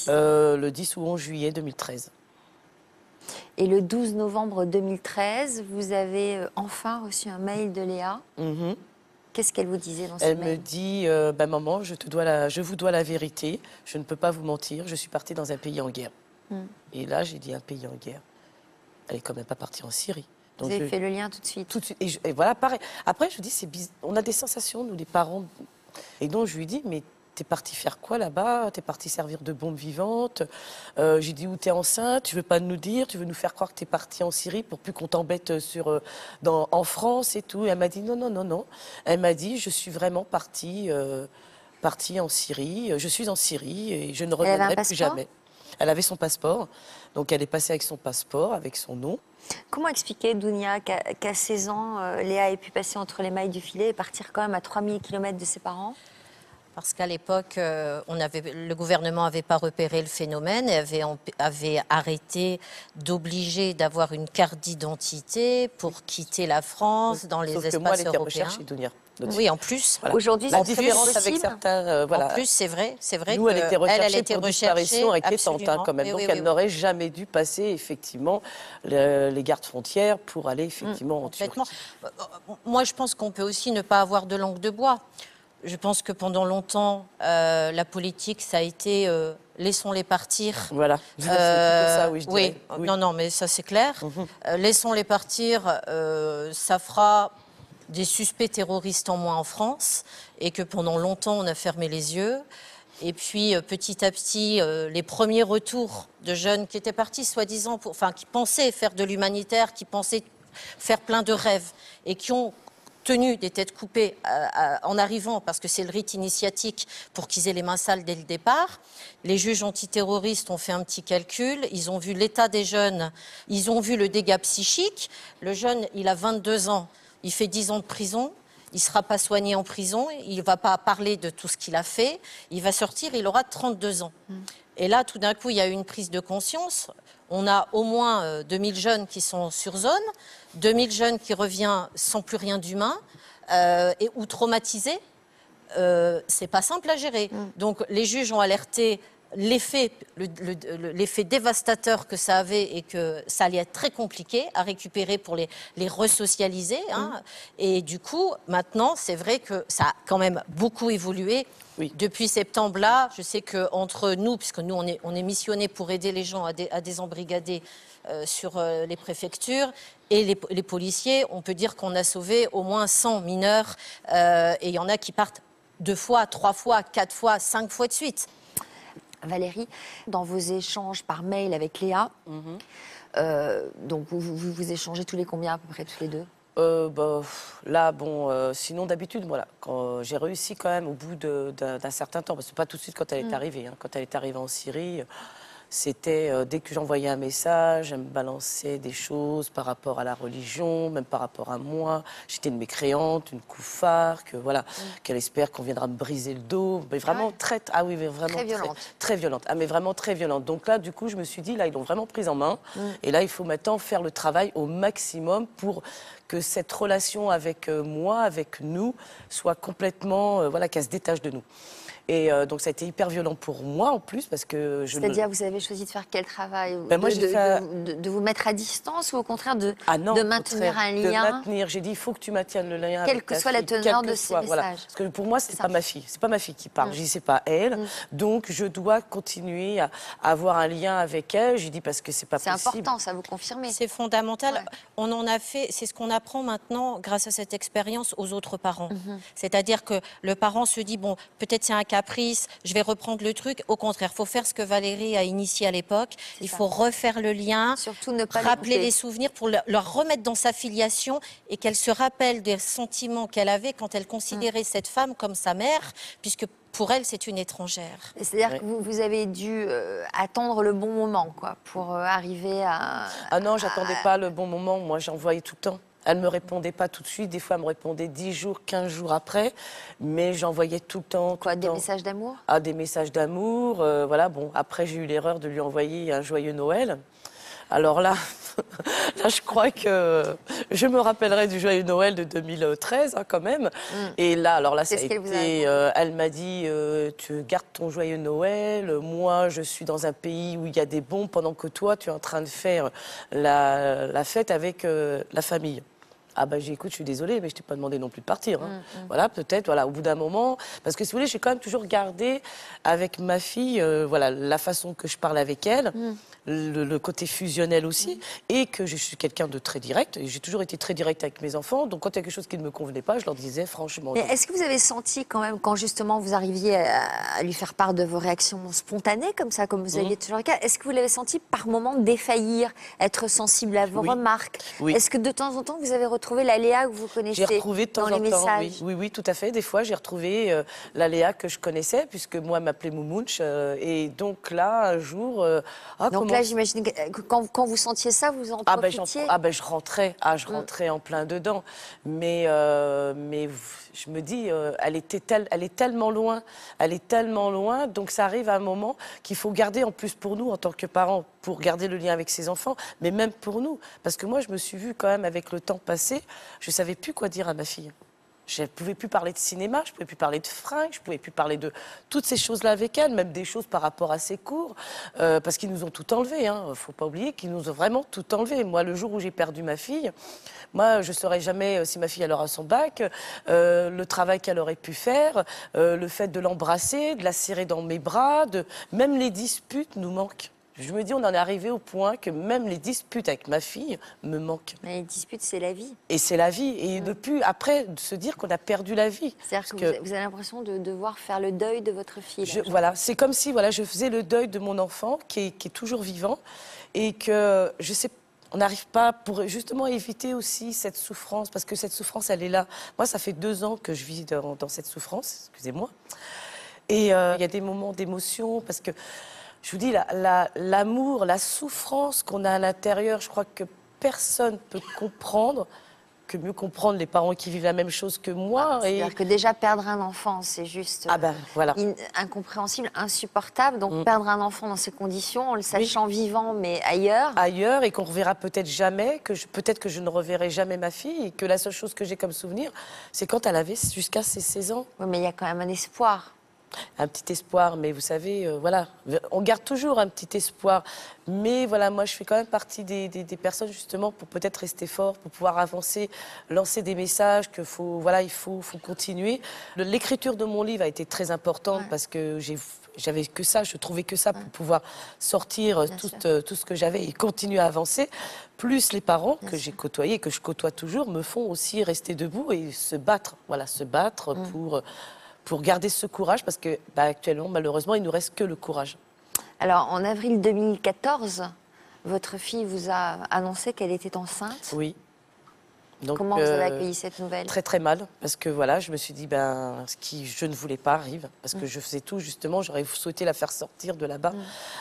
Le 10 ou 11 juillet 2013. Et le 12 novembre 2013, vous avez enfin reçu un mail de Léa. Qu'est-ce qu'elle vous disait dans ce mail? Elle me dit, maman, je vous dois la vérité. Je ne peux pas vous mentir. Je suis partie dans un pays en guerre. Et là, j'ai dit un pays en guerre. Elle est quand même pas partie en Syrie. Donc vous avez fait le lien tout de suite. Tout de suite. Et voilà, pareil. Après, je dis, on a des sensations, nous, les parents. Et donc, je lui dis, mais t'es parti faire quoi là-bas? T'es parti servir de bombe vivante? J'ai dit, où t'es enceinte? Tu veux pas nous dire? Tu veux nous faire croire que t'es parti en Syrie pour plus qu'on t'embête en France et tout? Et elle m'a dit, non. Elle m'a dit, je suis vraiment partie en Syrie. Je suis en Syrie et je ne reviendrai plus jamais. Elle avait son passeport. Donc, elle est passée avec son passeport, avec son nom. Comment expliquer, Dounia, qu'à 16 ans, Léa ait pu passer entre les mailles du filet et partir quand même à 3000 km de ses parents? Parce qu'à l'époque, le gouvernement n'avait pas repéré le phénomène et avait arrêté d'obliger d'avoir une carte d'identité pour quitter la France dans les espaces moi, elle était européens. Recherchée, Dounia. Oui, en plus. Voilà. Aujourd'hui, la différence avec certains. En plus, c'est vrai. Nous, elle était recherchée pour disparition inquiétante, quand même. Oui, donc, oui, elle n'aurait jamais dû passer, effectivement, les gardes frontières pour aller, effectivement, en Turquie. Moi, je pense qu'on peut aussi ne pas avoir de langue de bois. Je pense que pendant longtemps, la politique, ça a été laissons-les partir. Voilà. C'est plutôt ça, oui, je dirais. Oui. Non, mais ça, c'est clair. Laissons-les partir, ça fera des suspects terroristes en moins en France et que pendant longtemps, on a fermé les yeux. Et puis, petit à petit, les premiers retours de jeunes qui étaient partis, soi-disant, qui pensaient faire de l'humanitaire, qui pensaient faire plein de rêves et qui ont tenu des têtes coupées en arrivant, parce que c'est le rite initiatique pour qu'ils aient les mains sales dès le départ. Les juges antiterroristes ont fait un petit calcul, ils ont vu l'état des jeunes, ils ont vu le dégât psychique. Le jeune, il a 22 ans, il fait 10 ans de prison, il ne sera pas soigné en prison, il ne va pas parler de tout ce qu'il a fait, il va sortir, il aura 32 ans. Et là, tout d'un coup, il y a eu une prise de conscience. On a au moins 2000 jeunes qui sont sur zone, 2000 jeunes qui reviennent sans plus rien d'humain ou traumatisés. C'est pas simple à gérer. Donc les juges ont alerté l'effet dévastateur que ça avait et que ça allait être très compliqué à récupérer pour les resocialiser. Et du coup, maintenant, c'est vrai que ça a quand même beaucoup évolué. Oui. Depuis septembre-là, je sais qu'entre nous, puisque nous, on est missionnés pour aider les gens à désembrigader sur les préfectures, et les policiers, on peut dire qu'on a sauvé au moins 100 mineurs, et il y en a qui partent 2 fois, 3 fois, 4 fois, 5 fois de suite. Valérie, dans vos échanges par mail avec Léa, donc vous échangez tous les combien à peu près, tous les deux? Là, bon, sinon d'habitude, voilà, quand j'ai réussi quand même au bout d'un certain temps, parce que pas tout de suite quand elle est arrivée, hein, quand elle est arrivée en Syrie, c'était dès que j'envoyais un message, elle me balançait des choses par rapport à la religion, même par rapport à moi. J'étais une mécréante, une koufar, que voilà, qu'elle espère qu'on viendra me briser le dos. Mais vraiment ah oui, mais vraiment très violente. Très violente. Ah mais vraiment très violente. Donc là, du coup, je me suis dit, là, ils l'ont vraiment prise en main. Et là, il faut maintenant faire le travail au maximum pour que cette relation avec moi, avec nous, soit complètement, voilà, qu'elle se détache de nous. Et donc ça a été hyper violent pour moi en plus parce que je C'est-à-dire, vous avez choisi de faire quel travail? Moi, de vous mettre à distance ou au contraire de maintenir un lien? De maintenir. J'ai dit, il faut que tu maintiennes le lien Quelle avec que ta soit la fille, teneur de que ces soit, messages. voilà. Parce que pour moi, c'est pas ma fille. C'est pas ma fille qui parle. Je dis, c'est pas elle. Donc je dois continuer à avoir un lien avec elle. J'ai dit, parce que c'est pas possible. C'est important, ça, vous confirmez? C'est fondamental. Ouais. On en a fait, c'est ce qu'on apprend maintenant grâce à cette expérience aux autres parents. C'est-à-dire que le parent se dit, bon, peut-être c'est un caprice, je vais reprendre le truc. Au contraire, il faut faire ce que Valérie a initié à l'époque. Il faut refaire le lien, surtout ne pas rappeler les souvenirs pour leur remettre dans sa filiation et qu'elle se rappelle des sentiments qu'elle avait quand elle considérait cette femme comme sa mère, puisque pour elle, c'est une étrangère. C'est-à-dire que vous avez dû attendre le bon moment, quoi, pour arriver à... Ah non, j'attendais pas le bon moment. Moi, j'envoyais tout le temps. Elle ne me répondait pas tout de suite. Des fois, elle me répondait 10 jours, 15 jours après. Mais j'envoyais tout le temps. Quoi, des messages d'amour? Ah, des messages d'amour. Voilà, bon, après, j'ai eu l'erreur de lui envoyer un joyeux Noël. Alors là, là, je crois que je me rappellerai du joyeux Noël de 2013, hein, quand même. Et là, alors là, ça a été... elle m'a dit, tu gardes ton joyeux Noël. Moi, je suis dans un pays où il y a des bombes pendant que toi, tu es en train de faire la fête avec la famille. Ah ben écoute, je suis désolée, mais je t'ai pas demandé non plus de partir. Hein. Voilà, peut-être, voilà, au bout d'un moment, parce que si vous voulez, j'ai quand même toujours gardé avec ma fille, voilà, la façon que je parle avec elle, le côté fusionnel aussi, et que je suis quelqu'un de très direct. Et j'ai toujours été très direct avec mes enfants, donc quand il y a quelque chose qui ne me convenait pas, je leur disais franchement. Mais est-ce que vous avez senti quand même, quand justement vous arriviez à lui faire part de vos réactions spontanées comme ça, comme vous aviez toujours le cas, est-ce que vous l'avez senti par moments défaillir, être sensible à vos remarques? Est-ce que de temps en temps vous avez retrouvé la Léa que vous connaissez? J'ai retrouvé de temps dans les en temps, messages? oui, tout à fait. Des fois, j'ai retrouvé la Léa que je connaissais, puisque moi, elle m'appelait Moumounch. Et donc là, un jour... donc là, j'imagine que quand vous sentiez ça, vous en profitiez? Je rentrais. Je rentrais en plein dedans. Mais je me dis, elle est tellement loin. Elle est tellement loin. Donc ça arrive à un moment qu'il faut garder, en plus pour nous, en tant que parents, pour garder le lien avec ses enfants, mais même pour nous. Parce que moi, je me suis vue quand même avec le temps passé, je ne savais plus quoi dire à ma fille. Je ne pouvais plus parler de cinéma, je ne pouvais plus parler de fringues, je ne pouvais plus parler de toutes ces choses-là avec elle, même des choses par rapport à ses cours, parce qu'ils nous ont tout enlevé. Il ne faut pas oublier qu'ils nous ont vraiment tout enlevé. Moi, le jour où j'ai perdu ma fille, moi, je ne saurais jamais si ma fille elle aura son bac, le travail qu'elle aurait pu faire, le fait de l'embrasser, de la serrer dans mes bras, même les disputes nous manquent. Je me dis, on en est arrivé au point que même les disputes avec ma fille me manquent. Mais les disputes, c'est la vie. Et c'est la vie. Et ne plus, après, de se dire qu'on a perdu la vie. C'est-à-dire que vous avez l'impression de devoir faire le deuil de votre fille. Voilà, c'est comme si je faisais le deuil de mon enfant qui est toujours vivant. Et que, je sais, on n'arrive pas pour justement éviter aussi cette souffrance. Parce que cette souffrance, elle est là. Moi, ça fait 2 ans que je vis dans cette souffrance, excusez-moi. Et il y a des moments d'émotion parce que... Je vous dis, l'amour, la souffrance qu'on a à l'intérieur, je crois que personne ne peut comprendre, que mieux comprendre les parents qui vivent la même chose que moi. C'est-à-dire que déjà perdre un enfant, c'est juste voilà. Incompréhensible, insupportable. Donc perdre un enfant dans ces conditions, en le sachant vivant, mais ailleurs. Ailleurs, et qu'on ne reverra peut-être jamais, peut-être que je ne reverrai jamais ma fille, et que la seule chose que j'ai comme souvenir, c'est quand elle avait jusqu'à ses 16 ans. Oui, mais il y a quand même un espoir. Un petit espoir, mais vous savez, voilà, on garde toujours un petit espoir. Mais voilà, moi, je fais quand même partie des personnes, justement, pour peut-être rester fort, pour pouvoir avancer, lancer des messages, il faut continuer. L'écriture de mon livre a été très importante parce que j'avais que ça, je trouvais que ça pour pouvoir sortir tout ce que j'avais et continuer à avancer. Plus les parents que j'ai côtoyés, que je côtoie toujours, me font aussi rester debout et se battre. Voilà, se battre pour garder ce courage, parce que actuellement, malheureusement, il ne nous reste que le courage. Alors, en avril 2014, votre fille vous a annoncé qu'elle était enceinte. Oui. Donc, Comment vous avez accueilli cette nouvelle? Très très mal, parce que voilà, je me suis dit, ben, ce qui je ne voulais pas arrive, parce que je faisais tout justement, j'aurais souhaité la faire sortir de là-bas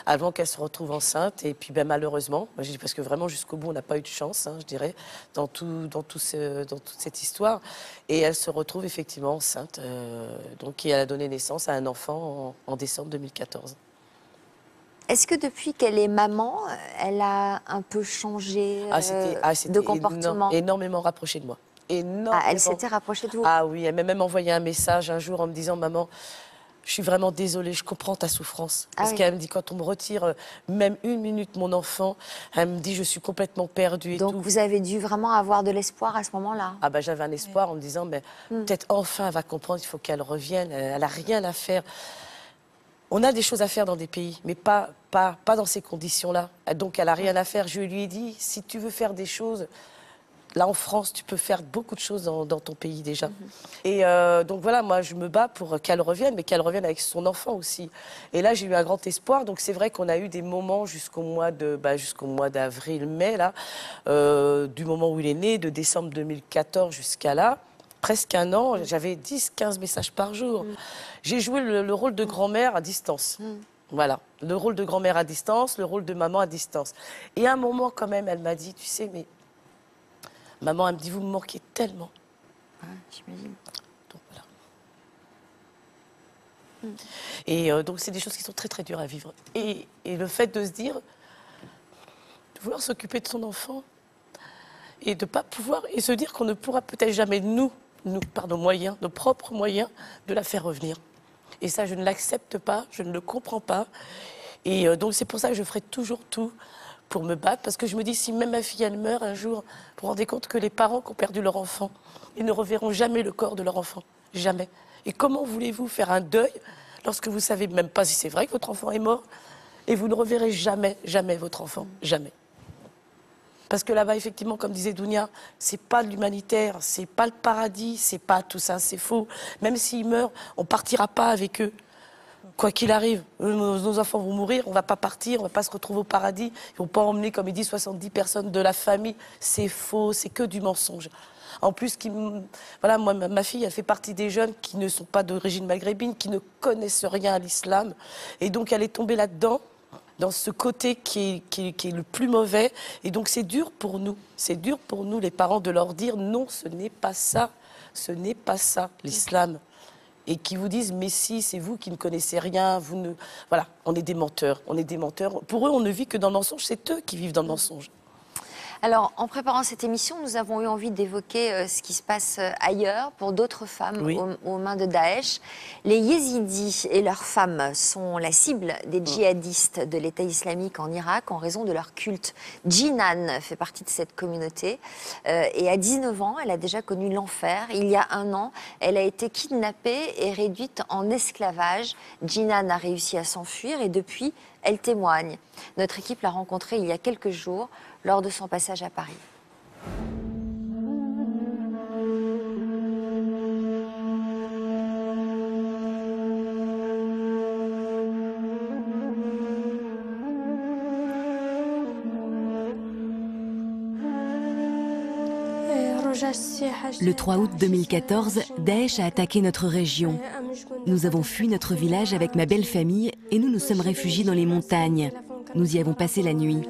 avant qu'elle se retrouve enceinte, et puis ben, malheureusement, moi, je dis parce que vraiment jusqu'au bout on n'a pas eu de chance, hein, je dirais, dans toute cette histoire, et elle se retrouve effectivement enceinte, donc et elle a donné naissance à un enfant en décembre 2014. Est-ce que depuis qu'elle est maman, elle a un peu changé de comportement? Énormément rapprochée de moi. Énormément. Elle s'était rapprochée de vous? Ah oui, elle m'a même envoyé un message un jour en me disant « Maman, je suis vraiment désolée, je comprends ta souffrance. » Parce qu'elle me dit « Quand on me retire même 1 minute mon enfant, elle me dit « Je suis complètement perdue. » et Donc tout. vous avez dû vraiment avoir de l'espoir à ce moment-là? Ah ben j'avais un espoir en me disant « Peut-être enfin elle va comprendre, il faut qu'elle revienne, elle n'a rien à faire. » On a des choses à faire dans des pays, mais pas dans ces conditions-là. Donc, elle n'a rien à faire. Je lui ai dit, si tu veux faire des choses, là, en France, tu peux faire beaucoup de choses dans ton pays déjà. Et donc, voilà, moi, je me bats pour qu'elle revienne, mais qu'elle revienne avec son enfant aussi. Et là, j'ai eu un grand espoir. Donc, c'est vrai qu'on a eu des moments jusqu'au mois d'avril, mai, là, du moment où il est né, de décembre 2014 jusqu'à là. Presque 1 an, j'avais 10-15 messages par jour. J'ai joué le rôle de grand-mère à distance. Voilà, le rôle de grand-mère à distance, le rôle de maman à distance. Et à un moment, quand même, elle m'a dit, tu sais, mais... Maman, elle me dit, vous me manquez tellement. J'imagine. Donc, voilà. Et donc, c'est des choses qui sont très, très dures à vivre. Et le fait de se dire, de vouloir s'occuper de son enfant, et de pas pouvoir, et se dire qu'on ne pourra peut-être jamais, nous, par nos moyens, nos propres moyens, de la faire revenir. Et ça, je ne l'accepte pas, je ne le comprends pas. Et donc, c'est pour ça que je ferai toujours tout pour me battre, parce que je me dis, si même ma fille, elle meurt un jour, vous vous rendez compte que les parents qui ont perdu leur enfant, ils ne reverront jamais le corps de leur enfant, jamais. Et comment voulez-vous faire un deuil lorsque vous ne savez même pas si c'est vrai que votre enfant est mort, et vous ne reverrez jamais, jamais votre enfant, jamais. Parce que là-bas, effectivement, comme disait Dounia, c'est pas de l'humanitaire, c'est pas le paradis, c'est pas tout ça, c'est faux. Même s'ils meurent, on partira pas avec eux. Quoi qu'il arrive, nos enfants vont mourir, on va pas partir, on va pas se retrouver au paradis. Ils vont pas emmener, comme il dit, 70 personnes de la famille. C'est faux, c'est que du mensonge. En plus, voilà, moi, ma fille, elle fait partie des jeunes qui ne sont pas d'origine maghrébine, qui ne connaissent rien à l'islam. Et donc, elle est tombée là-dedans, dans ce côté qui est le plus mauvais. Et donc, c'est dur pour nous. C'est dur pour nous, les parents, de leur dire non, ce n'est pas ça. Ce n'est pas ça, l'islam. Et qui vous disent, mais si, c'est vous qui ne connaissez rien. Voilà, on est des menteurs. On est des menteurs. Pour eux, on ne vit que dans le mensonge. C'est eux qui vivent dans le mensonge. Alors, en préparant cette émission, nous avons eu envie d'évoquer ce qui se passe ailleurs pour d'autres femmes aux mains de Daesh. Les Yézidis et leurs femmes sont la cible des djihadistes de l'État islamique en Irak en raison de leur culte. Jinan fait partie de cette communauté et à 19 ans, elle a déjà connu l'enfer. Il y a 1 an, elle a été kidnappée et réduite en esclavage. Jinan a réussi à s'enfuir et depuis, elle témoigne. Notre équipe l'a rencontrée il y a quelques jours lors de son passage à Paris. Le 3 août 2014, Daesh a attaqué notre région. Nous avons fui notre village avec ma belle famille et nous nous sommes réfugiés dans les montagnes. Nous y avons passé la nuit.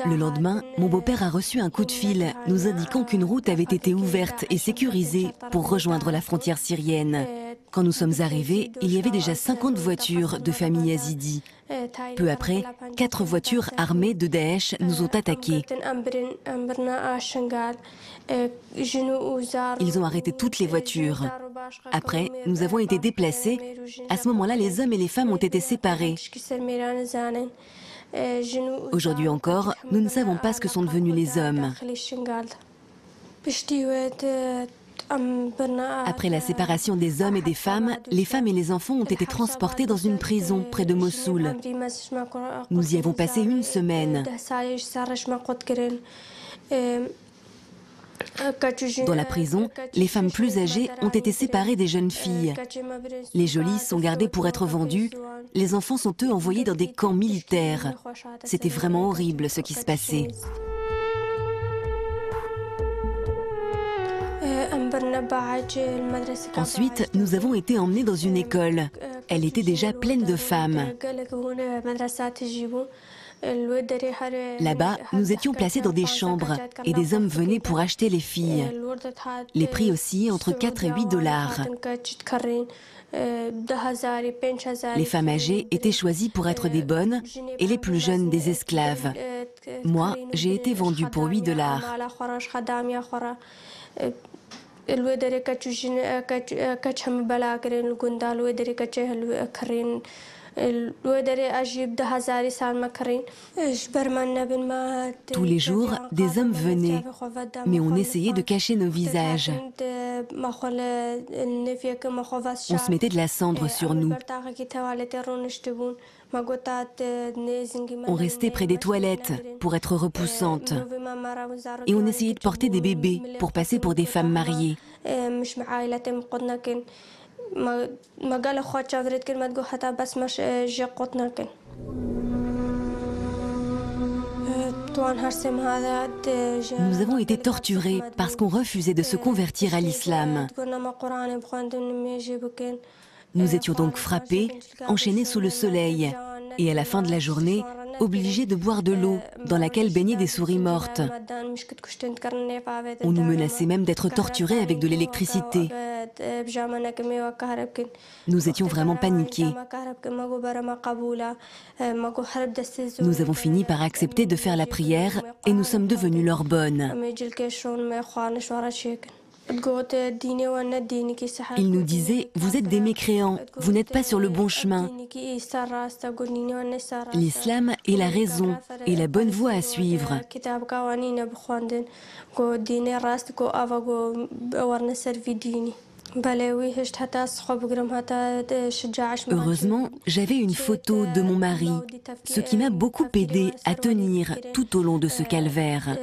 Le lendemain, mon beau-père a reçu un coup de fil nous indiquant qu'une route avait été ouverte et sécurisée pour rejoindre la frontière syrienne. Quand nous sommes arrivés, il y avait déjà 50 voitures de familles yazidis. Peu après, 4 voitures armées de Daesh nous ont attaqués. Ils ont arrêté toutes les voitures. Après, nous avons été déplacés. À ce moment-là, les hommes et les femmes ont été séparés. Aujourd'hui encore, nous ne savons pas ce que sont devenus les hommes. Après la séparation des hommes et des femmes, les femmes et les enfants ont été transportés dans une prison près de Mossoul. Nous y avons passé 1 semaine. Dans la prison, les femmes plus âgées ont été séparées des jeunes filles. Les jolies sont gardées pour être vendues. Les enfants sont eux envoyés dans des camps militaires. C'était vraiment horrible ce qui se passait. Ensuite, nous avons été emmenés dans une école. Elle était déjà pleine de femmes. Là-bas, nous étions placés dans des chambres et des hommes venaient pour acheter les filles. Les prix oscillaient entre 4 et 8 dollars. Les femmes âgées étaient choisies pour être des bonnes et les plus jeunes des esclaves. Moi, j'ai été vendue pour 8 dollars. Tous les jours, des hommes venaient, mais on essayait de cacher nos visages. On se mettait de la cendre sur nous. On restait près des toilettes pour être repoussante. Et on essayait de porter des bébés pour passer pour des femmes mariées. Nous avons été torturés parce qu'on refusait de se convertir à l'islam. Nous étions donc frappés, enchaînés sous le soleil, et à la fin de la journée, obligés de boire de l'eau dans laquelle baignaient des souris mortes. On nous menaçait même d'être torturés avec de l'électricité. Nous étions vraiment paniqués. Nous avons fini par accepter de faire la prière et nous sommes devenus leurs bonnes. Il nous disait, vous êtes des mécréants, vous n'êtes pas sur le bon chemin. L'islam est la raison et la bonne voie à suivre. Heureusement, j'avais une photo de mon mari, ce qui m'a beaucoup aidé à tenir tout au long de ce calvaire.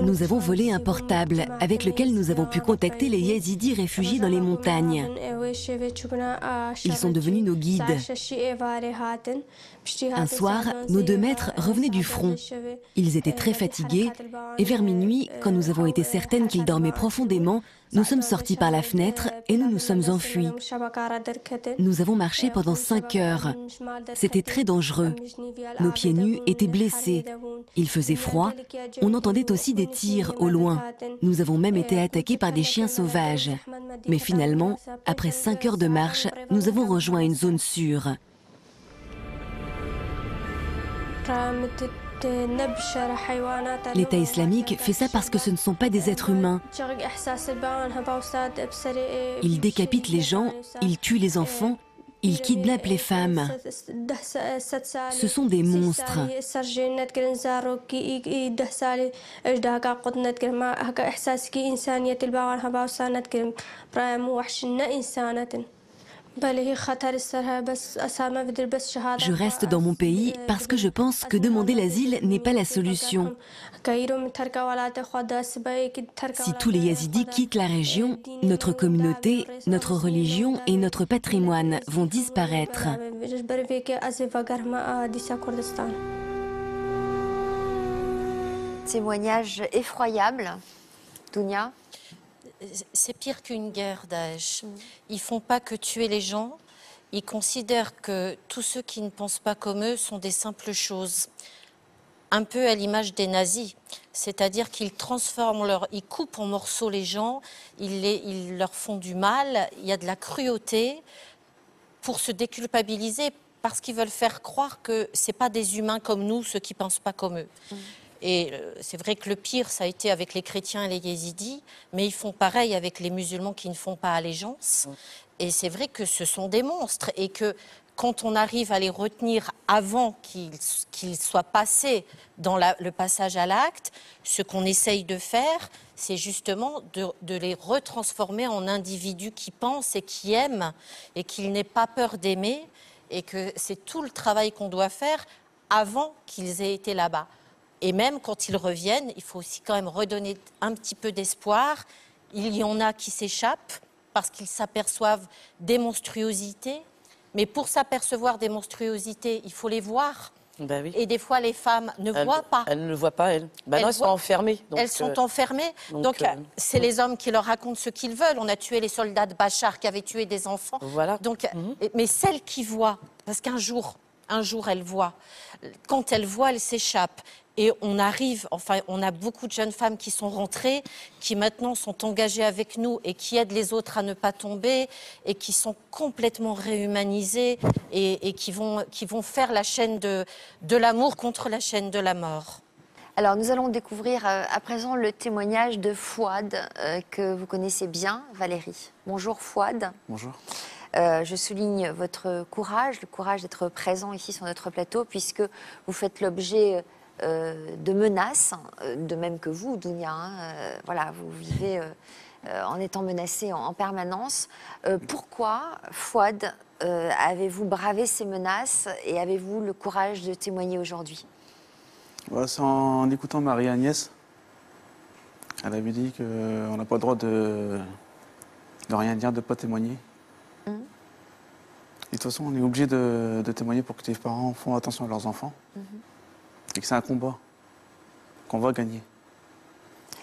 Nous avons volé un portable avec lequel nous avons pu contacter les Yazidis réfugiés dans les montagnes. Ils sont devenus nos guides. Un soir, nos 2 maîtres revenaient du front. Ils étaient très fatigués et vers minuit, quand nous avons été certaines qu'ils dormaient profondément, nous sommes sortis par la fenêtre et nous nous sommes enfuis. Nous avons marché pendant 5 heures. C'était très dangereux. Nos pieds nus étaient blessés. Il faisait froid. On entendait aussi des tirs au loin. Nous avons même été attaqués par des chiens sauvages. Mais finalement, après 5 heures de marche, nous avons rejoint une zone sûre. L'État islamique fait ça parce que ce ne sont pas des êtres humains. Ils décapitent les gens, ils tuent les enfants, ils kidnappent les femmes. Ce sont des monstres. Je reste dans mon pays parce que je pense que demander l'asile n'est pas la solution. Si tous les Yazidis quittent la région, notre communauté, notre religion et notre patrimoine vont disparaître. Témoignage effroyable. Dounia? C'est pire qu'une guerre, Daesh. Ils font pas que tuer les gens. Ils considèrent que tous ceux qui ne pensent pas comme eux sont des simples choses. Un peu à l'image des nazis. C'est-à-dire qu'ils ils coupent en morceaux les gens, ils leur font du mal, il y a de la cruauté pour se déculpabiliser parce qu'ils veulent faire croire que c'est pas des humains comme nous, ceux qui pensent pas comme eux. Et c'est vrai que le pire, ça a été avec les chrétiens et les yézidis, mais ils font pareil avec les musulmans qui ne font pas allégeance. Et c'est vrai que ce sont des monstres et que quand on arrive à les retenir avant qu'ils soient passés dans le passage à l'acte, ce qu'on essaye de faire, c'est justement de les retransformer en individus qui pensent et qui aiment et qu'ils n'aient pas peur d'aimer et que c'est tout le travail qu'on doit faire avant qu'ils aient été là-bas. Et même quand ils reviennent, il faut aussi quand même redonner un petit peu d'espoir. Il y en a qui s'échappent parce qu'ils s'aperçoivent des monstruosités, Mais pour s'apercevoir des monstruosités, il faut les voir. Ben oui. Et des fois, les femmes ne voient pas. Elles ne le voient pas, elles. Ben Elles non, elles sont voient- enfermées. Elles sont enfermées. Donc, c'est les hommes qui leur racontent ce qu'ils veulent. On a tué les soldats de Bachar qui avaient tué des enfants. Voilà. Donc, mais celles qui voient, parce qu'un jour, elles voient. Quand elles voient, elles s'échappent. Et on a beaucoup de jeunes femmes qui sont rentrées, qui maintenant sont engagées avec nous et qui aident les autres à ne pas tomber et qui sont complètement réhumanisées et qui vont faire la chaîne de l'amour contre la chaîne de la mort. Alors, nous allons découvrir à présent le témoignage de Fouad, que vous connaissez bien, Valérie. Bonjour Fouad. Bonjour. Je souligne votre courage, le courage d'être présent ici sur notre plateau, puisque vous faites l'objet de menaces, de même que vous, Dounia. Voilà, vous vivez en étant menacée en permanence. Pourquoi, Fouad, avez-vous bravé ces menaces et avez-vous le courage de témoigner aujourd'hui? C'est en écoutant Marie-Agnès. Elle avait dit qu'on n'a pas le droit de rien dire, de ne pas témoigner. Et de toute façon, on est obligé de témoigner pour que les parents font attention à leurs enfants. Et que c'est un combat qu'on va gagner.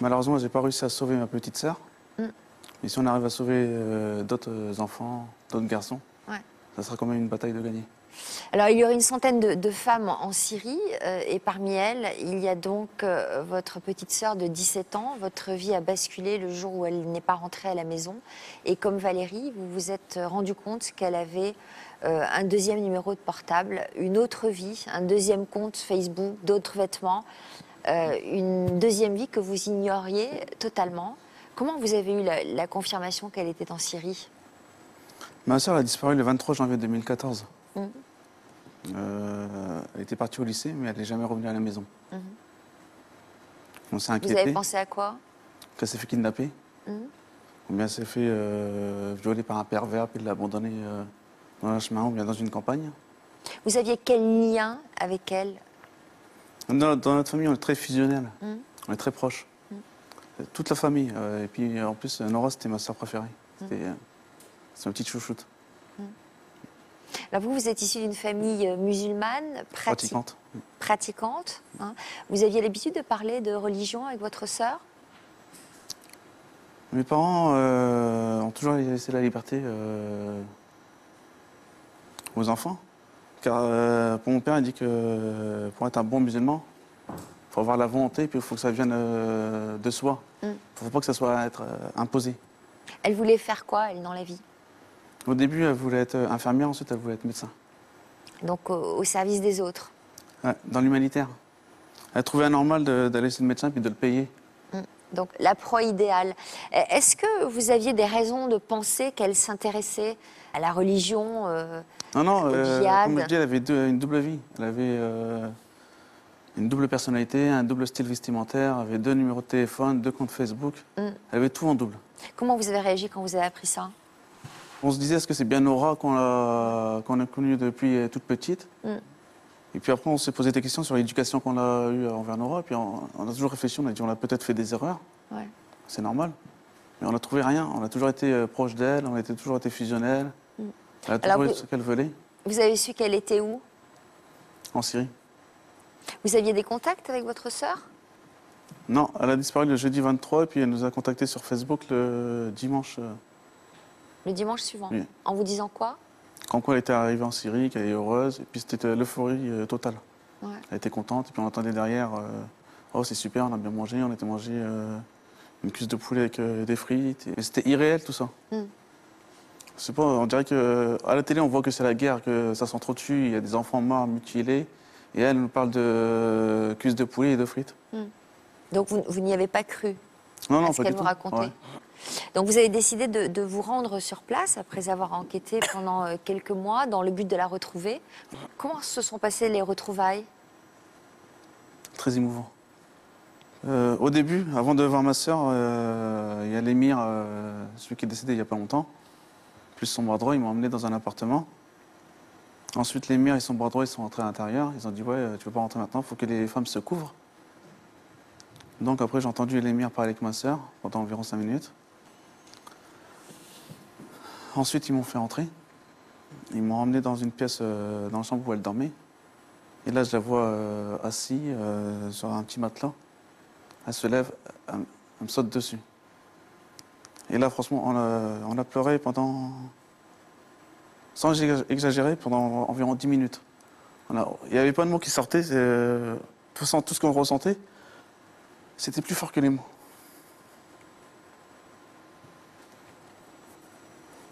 Malheureusement, je n'ai pas réussi à sauver ma petite sœur. Mais si on arrive à sauver d'autres enfants, d'autres garçons, ça sera quand même une bataille de gagner. Alors, il y aurait une centaine de femmes en Syrie, et parmi elles, il y a donc votre petite sœur de 17 ans. Votre vie a basculé le jour où elle n'est pas rentrée à la maison. Et comme Valérie, vous vous êtes rendu compte qu'elle avait un deuxième numéro de portable, une autre vie, un deuxième compte Facebook, d'autres vêtements, une deuxième vie que vous ignoriez totalement. Comment vous avez eu la confirmation qu'elle était en Syrie? Ma sœur a disparu le 23 janvier 2014. Elle était partie au lycée, mais elle n'est jamais revenue à la maison. On s'est inquiété. Vous avez pensé à quoi? Qu'elle s'est fait kidnapper. Ou bien elle s'est fait violer par un pervers puis l'a abandonnée dans un chemin ou bien dans une campagne. Vous aviez quel lien avec elle? Dans notre famille, on est très fusionnel. On est très proches. Toute la famille. Et puis en plus, Nora, c'était ma sœur préférée. C'est ma petite chouchoute. Alors vous êtes issu d'une famille musulmane, pratiquante. Hein. Vous aviez l'habitude de parler de religion avec votre sœur? Mes parents ont toujours laissé la liberté aux enfants. Car pour mon père, il dit que pour être un bon musulman, il faut avoir la volonté et puis il faut que ça vienne de soi. Il ne faut pas que ça soit être imposé. Elle voulait faire quoi, elle, dans la vie? Au début, elle voulait être infirmière, ensuite elle voulait être médecin. Donc au service des autres? Ouais, dans l'humanitaire. Elle trouvait anormal d'aller chez le médecin puis de le payer. Donc la proie idéale. Est-ce que vous aviez des raisons de penser qu'elle s'intéressait à la religion, Non, au djihad? comme je dis, elle avait une double vie. Elle avait une double personnalité, un double style vestimentaire, elle avait 2 numéros de téléphone, 2 comptes Facebook. Elle avait tout en double. Comment vous avez réagi quand vous avez appris ça? On se disait, est-ce que c'est bien Nora qu'on a connue depuis toute petite? Et puis après, on s'est posé des questions sur l'éducation qu'on a eue envers Nora. Et puis on a toujours réfléchi, on a dit, on a peut-être fait des erreurs. C'est normal. Mais on n'a trouvé rien. On a toujours été proche d'elle, on a toujours été fusionnels. Elle a toujours eu ce qu'elle voulait. Vous avez su qu'elle était où? En Syrie. Vous aviez des contacts avec votre sœur? Non, elle a disparu le jeudi 23 et puis elle nous a contactés sur Facebook le dimanche. Le dimanche suivant. Oui. En vous disant quoi? Quand elle était arrivée en Syrie, qu'elle est heureuse. Et puis c'était l'euphorie totale. Elle était contente et puis on entendait derrière oh c'est super, on a bien mangé, on était mangé une cuisse de poulet avec des frites. Et c'était irréel tout ça. Je sais pas, on dirait qu'à la télé on voit que c'est la guerre, que ça s'entretue, il y a des enfants morts, mutilés. Et elle nous parle de cuisse de poulet et de frites. Donc vous n'y avez pas cru? Non, à ce qu'elle vous racontait? Ouais. Donc vous avez décidé de vous rendre sur place après avoir enquêté pendant quelques mois dans le but de la retrouver. Comment se sont passées les retrouvailles? Très émouvant. Au début, avant de voir ma sœur, il y a l'émir, celui qui est décédé il n'y a pas longtemps, plus son bras droit, ils m'ont emmené dans un appartement. Ensuite, l'émir et son bras droit, ils sont rentrés à l'intérieur. Ils ont dit, ouais, tu ne peux pas rentrer maintenant, il faut que les femmes se couvrent. Donc après, j'ai entendu l'émir parler avec ma sœur pendant environ 5 minutes. Ensuite, ils m'ont fait entrer. Ils m'ont emmené dans une pièce, dans la chambre où elle dormait. Et là, je la vois assise sur un petit matelas. Elle se lève, elle me saute dessus. Et là, franchement, on a pleuré pendant, sans exagérer, pendant environ 10 minutes. Il n'y avait pas de mots qui sortaient. De toute façon, tout ce qu'on ressentait, c'était plus fort que les mots.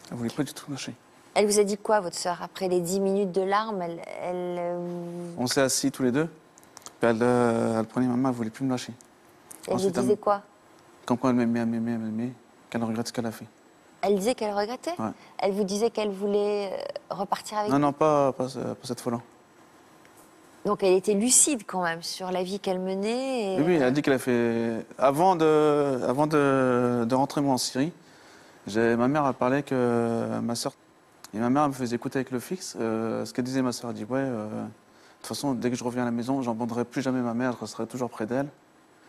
Elle ne voulait pas du tout lâcher. Elle vous a dit quoi, votre sœur, après les 10 minutes de larmes On s'est assis tous les deux. Puis elle prenait ma main, elle ne voulait plus me lâcher. Elle vous disait quoi? Comme quoi elle m'aimait, qu'elle regrette ce qu'elle a fait. Elle disait qu'elle regrettait? Ouais. Elle vous disait qu'elle voulait repartir avec vous? vous? Non, pas cette fois-là. Donc elle était lucide quand même sur la vie qu'elle menait. Et... Oui, elle a dit qu'elle a fait... Avant de rentrer moi en Syrie, ma mère a parlé que ma sœur... Et ma mère me faisait écouter avec le fixe ce qu'elle disait ma sœur. Elle dit, ouais, de toute façon, dès que je reviens à la maison, j'abandonnerai plus jamais ma mère, je resterai toujours près d'elle.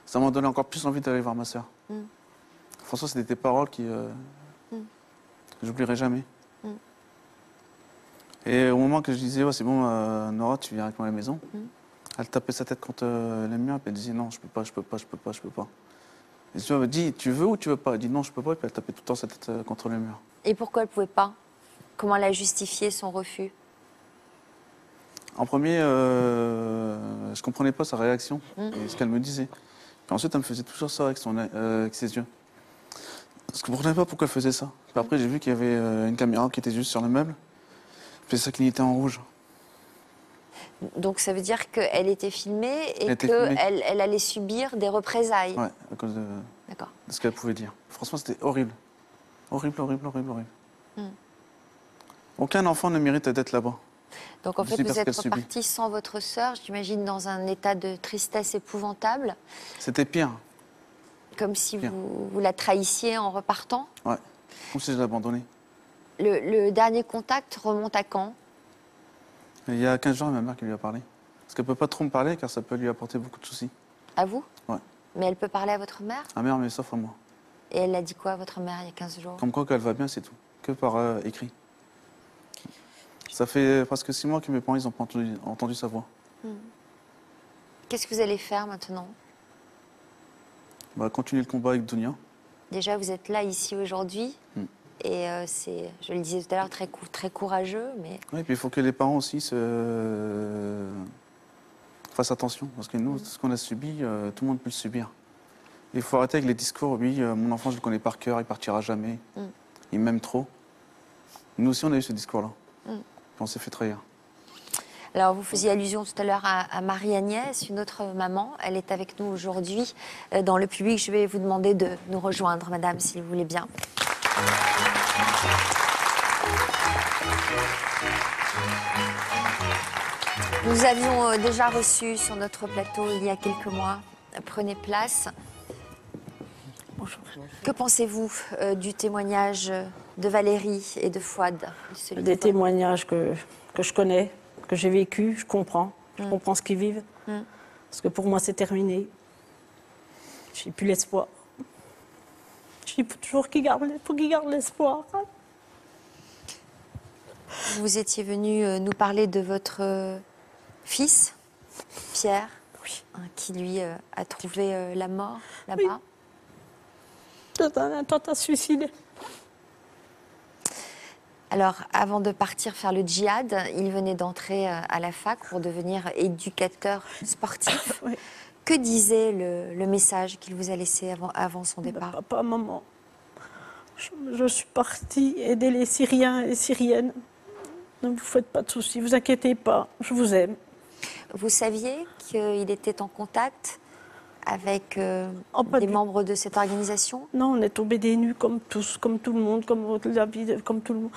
Ça m'a donné encore plus envie d'aller voir ma sœur. François, c'était des paroles que j'oublierai jamais. Et au moment que je disais, ouais, c'est bon, Nora, tu viens avec moi à la maison, elle tapait sa tête contre le mur, et elle disait, non, je peux pas. Et tu me dit, tu veux ou tu veux pas? Elle dit, non, je peux pas, et puis elle tapait tout le temps sa tête contre le mur. Et pourquoi elle pouvait pas? Comment elle a justifié son refus? En premier, je comprenais pas sa réaction et ce qu'elle me disait. Puis ensuite, elle me faisait toujours ça avec ses yeux. Je ne comprenais pas pourquoi elle faisait ça. Puis après, j'ai vu qu'il y avait une caméra qui était juste sur le meuble. Puis ça clignotait en rouge. Donc ça veut dire qu'elle était filmée et qu'elle allait subir des représailles. Ouais, à cause de ce qu'elle pouvait dire. Franchement, c'était horrible. Horrible. Aucun enfant ne mérite d'être là-bas. Donc en fait, vous êtes reparti sans votre sœur, j'imagine, dans un état de tristesse épouvantable. C'était pire. Comme si vous la trahissiez en repartant? Ouais, comme si je l'abandonnais. Le dernier contact remonte à quand? Il y a 15 jours, ma mère qui lui a parlé. Parce qu'elle ne peut pas trop me parler, car ça peut lui apporter beaucoup de soucis. À vous? Ouais. Mais elle peut parler à votre mère? À ma mère, mais sauf à moi. Et elle a dit quoi à votre mère il y a 15 jours? Comme quoi qu'elle va bien, c'est tout. Que par écrit. Ça fait presque 6 mois que mes parents n'ont pas entendu sa voix. Qu'est-ce que vous allez faire maintenant? Continuer le combat avec Dounia. Déjà, vous êtes là, ici, aujourd'hui. Et c'est, je le disais tout à l'heure, très courageux. Mais... Oui, et puis il faut que les parents aussi fassent attention. Parce que nous, ce qu'on a subi, tout le monde peut le subir. Il faut arrêter avec les discours. Oui, mon enfant, je le connais par cœur, il partira jamais. Il m'aime trop. Nous aussi, on a eu ce discours-là. On s'est fait trahir. Alors, vous faisiez allusion tout à l'heure à Marie-Agnès, une autre maman. Elle est avec nous aujourd'hui dans le public. Je vais vous demander de nous rejoindre, madame, si vous voulez bien. Nous avions déjà reçu sur notre plateau il y a quelques mois. Prenez place. Bonjour. Que pensez-vous du témoignage de Valérie et de Fouad? Des témoignages que je connais, que j'ai vécu, je comprends. Je comprends ce qu'ils vivent. Parce que pour moi, c'est terminé. J'ai plus l'espoir. Il faut toujours qu'ils gardent l'espoir. Vous étiez venu nous parler de votre fils, Pierre, qui lui a trouvé la mort là-bas. C'est un attentat suicide. Alors, avant de partir faire le djihad, il venait d'entrer à la fac pour devenir éducateur sportif. Que disait le message qu'il vous a laissé avant son départ? Papa, maman, je suis partie aider les Syriens et les Syriennes. Ne vous faites pas de soucis, vous inquiétez pas, je vous aime. Vous saviez qu'il était en contact avec des membres de cette organisation? Non, on est tombés des nues comme tous, comme tout le monde, comme la vie, comme tout le monde.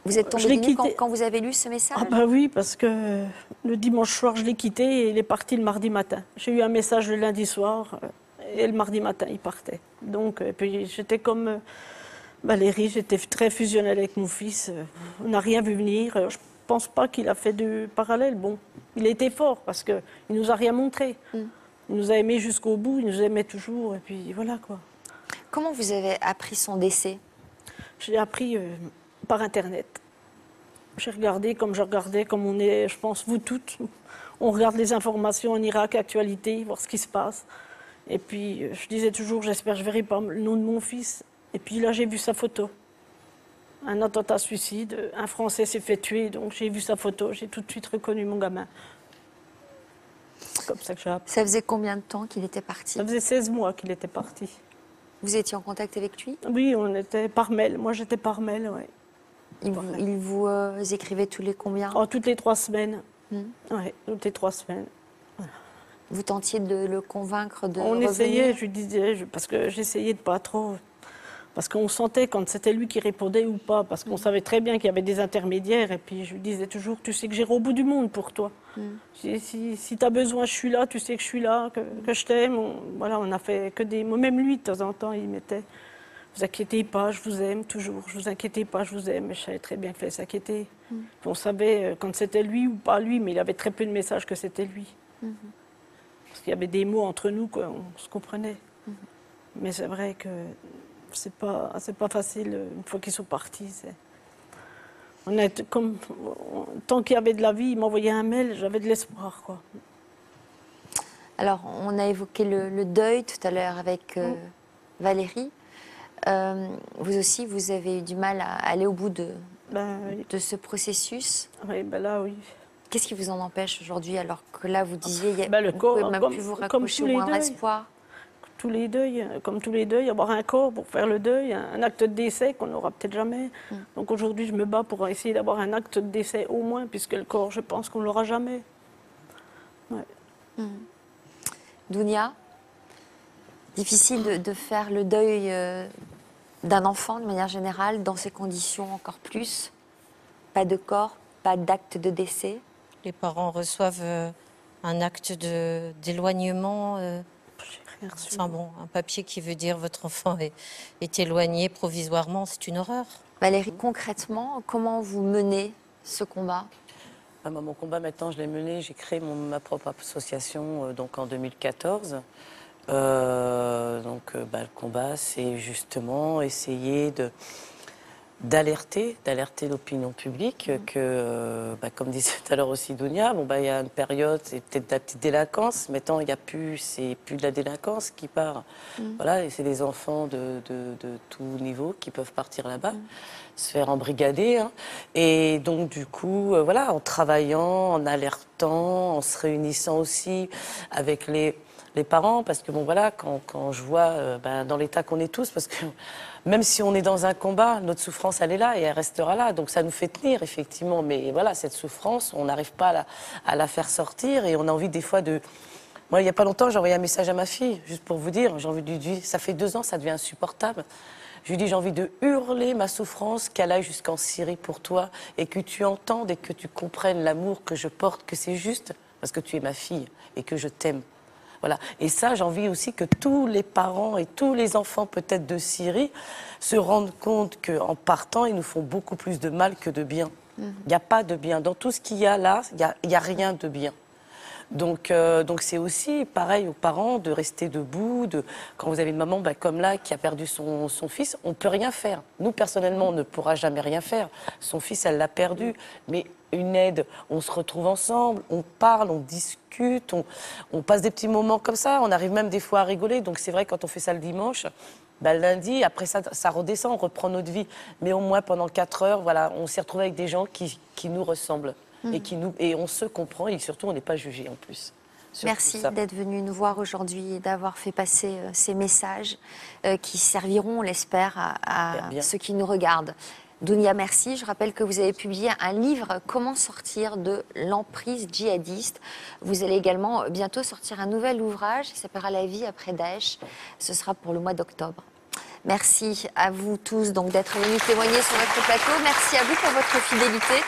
Vous êtes tombés des nues quand vous avez lu ce message? Ah bah oui, parce que le dimanche soir, je l'ai quitté et il est parti le mardi matin. J'ai eu un message le lundi soir et le mardi matin, il partait. Donc, et puis j'étais comme Valérie, j'étais très fusionnelle avec mon fils. On n'a rien vu venir. Je pense pas qu'il a fait de parallèle. Bon, il était fort parce qu'il nous a rien montré. Il nous a aimés jusqu'au bout, il nous aimait toujours, et puis voilà quoi. Comment vous avez appris son décès? J'ai appris par Internet. J'ai regardé, comme on est, je pense, vous toutes. On regarde les informations en Irak, actualité, voir ce qui se passe. Et puis, je disais toujours, j'espère que je ne verrai pas le nom de mon fils. Et puis là, j'ai vu sa photo. Un attentat suicide, un Français s'est fait tuer, donc j'ai vu sa photo, j'ai tout de suite reconnu mon gamin. C'est comme ça que j'ai appris. Ça faisait combien de temps qu'il était parti? Ça faisait 16 mois qu'il était parti. Vous étiez en contact avec lui? Oui, on était par mail. Moi, j'étais par mail, oui. Il vous écrivait tous les combien? Oh, toutes les 3 semaines. Oui, toutes les 3 semaines. Vous tentiez de le convaincre de On revenir? essayait, je lui disais, parce que j'essayais de pas trop... Parce qu'on sentait quand c'était lui qui répondait ou pas, parce qu'on savait très bien qu'il y avait des intermédiaires. Et puis je lui disais toujours, tu sais que j'irai au bout du monde pour toi. Si tu as besoin, je suis là, tu sais que je suis là, que je t'aime. Voilà, on a fait que des mots. Même lui, de temps en temps, il mettait, vous inquiétez pas, je vous aime toujours. Je vous inquiétez pas, je vous aime. Mais je savais très bien qu'il fallait s'inquiéter. On savait quand c'était lui ou pas lui, mais il avait très peu de messages que c'était lui. Parce qu'il y avait des mots entre nous, quoi, on se comprenait. Mais c'est vrai que c'est pas facile une fois qu'ils sont partis. Tant qu'il y avait de la vie, il m'envoyait un mail, j'avais de l'espoir, quoi. Alors, on a évoqué le deuil tout à l'heure avec Valérie. Vous aussi, vous avez eu du mal à aller au bout de ce processus. Oui, ben là, oui. Qu'est-ce qui vous en empêche aujourd'hui, alors que là, vous disiez, vous le ne corps, pouvez même plus vous raccrocher au moindre espoir? Comme tous les deuils, avoir un corps pour faire le deuil, un acte de décès qu'on n'aura peut-être jamais. Donc aujourd'hui, je me bats pour essayer d'avoir un acte de décès au moins, puisque le corps, je pense qu'on ne l'aura jamais. Ouais. Dounia, difficile de faire le deuil d'un enfant de manière générale, dans ces conditions encore plus. Pas de corps, pas d'acte de décès. Les parents reçoivent un acte d'éloignement. Enfin bon, un papier qui veut dire votre enfant est éloigné provisoirement, c'est une horreur. Valérie, concrètement, comment vous menez ce combat? Mon combat, maintenant, je l'ai mené. J'ai créé ma propre association donc en 2014. Le combat, c'est justement essayer d'alerter l'opinion publique que, comme disait tout à l'heure aussi Dounia, il y a une période, c'est peut-être de la petite délinquance. Maintenant, c'est plus de la délinquance qui part. Voilà, et c'est des enfants de tout niveau qui peuvent partir là-bas, se faire embrigader. Et donc, du coup, en travaillant, en alertant, en se réunissant aussi avec les parents, parce que quand je vois dans l'état qu'on est tous, parce que même si on est dans un combat, notre souffrance, elle est là et elle restera là. Donc ça nous fait tenir, effectivement. Mais voilà, cette souffrance, on n'arrive pas à la faire sortir et on a envie des fois de... Moi, il n'y a pas longtemps, j'ai envoyé un message à ma fille, juste pour vous dire, j'ai envie de lui dire, ça fait 2 ans, ça devient insupportable. Je lui dis, j'ai envie de hurler ma souffrance, qu'elle aille jusqu'en Syrie pour toi et que tu entendes et que tu comprennes l'amour que je porte, que c'est juste parce que tu es ma fille et que je t'aime. Voilà. Et ça, j'ai envie aussi que tous les parents et tous les enfants peut-être de Syrie se rendent compte qu'en partant, ils nous font beaucoup plus de mal que de bien. Il n'y a pas de bien. Dans tout ce qu'il y a là, il n'y a rien de bien. Donc c'est aussi pareil aux parents de rester debout. Quand vous avez une maman comme là qui a perdu son fils, on ne peut rien faire. Nous, personnellement, on ne pourra jamais rien faire. Son fils, elle l'a perdu. Mais une aide, on se retrouve ensemble, on parle, on discute, on passe des petits moments comme ça. On arrive même des fois à rigoler. Donc c'est vrai, quand on fait ça le dimanche, lundi, après ça redescend, on reprend notre vie. Mais au moins pendant 4 heures, on s'est retrouvé avec des gens qui nous ressemblent. Et on se comprend et surtout on n'est pas jugé en plus. Merci d'être venu nous voir aujourd'hui et d'avoir fait passer ces messages qui serviront, on l'espère, à ceux qui nous regardent. Dounia, merci. Je rappelle que vous avez publié un livre, Comment sortir de l'emprise djihadiste. Vous allez également bientôt sortir un nouvel ouvrage qui s'appellera La vie après Daesh. Ce sera pour le mois d'octobre. Merci à vous tous d'être venus témoigner sur notre plateau. Merci à vous pour votre fidélité.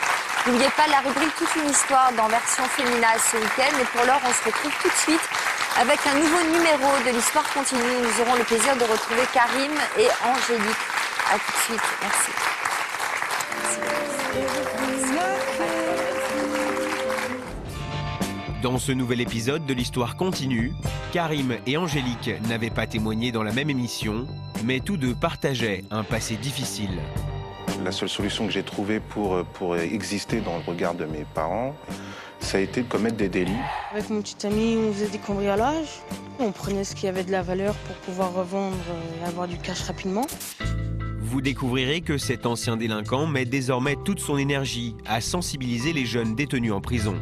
N'oubliez pas la rubrique Toute une histoire dans Version Fémina ce week-end. Et pour l'heure, on se retrouve tout de suite avec un nouveau numéro de l'Histoire continue. Nous aurons le plaisir de retrouver Karim et Angélique. À tout de suite. Merci. Dans ce nouvel épisode de l'Histoire continue, Karim et Angélique n'avaient pas témoigné dans la même émission, mais tous deux partageaient un passé difficile. La seule solution que j'ai trouvée pour exister dans le regard de mes parents, ça a été de commettre des délits. Avec mon petit ami, on faisait des cambriolages. On prenait ce qui avait de la valeur pour pouvoir revendre et avoir du cash rapidement. Vous découvrirez que cet ancien délinquant met désormais toute son énergie à sensibiliser les jeunes détenus en prison.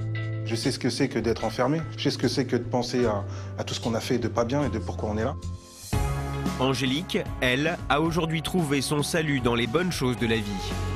Je sais ce que c'est que d'être enfermé. Je sais ce que c'est que de penser à tout ce qu'on a fait de pas bien et de pourquoi on est là. Angélique, elle, a aujourd'hui trouvé son salut dans les bonnes choses de la vie.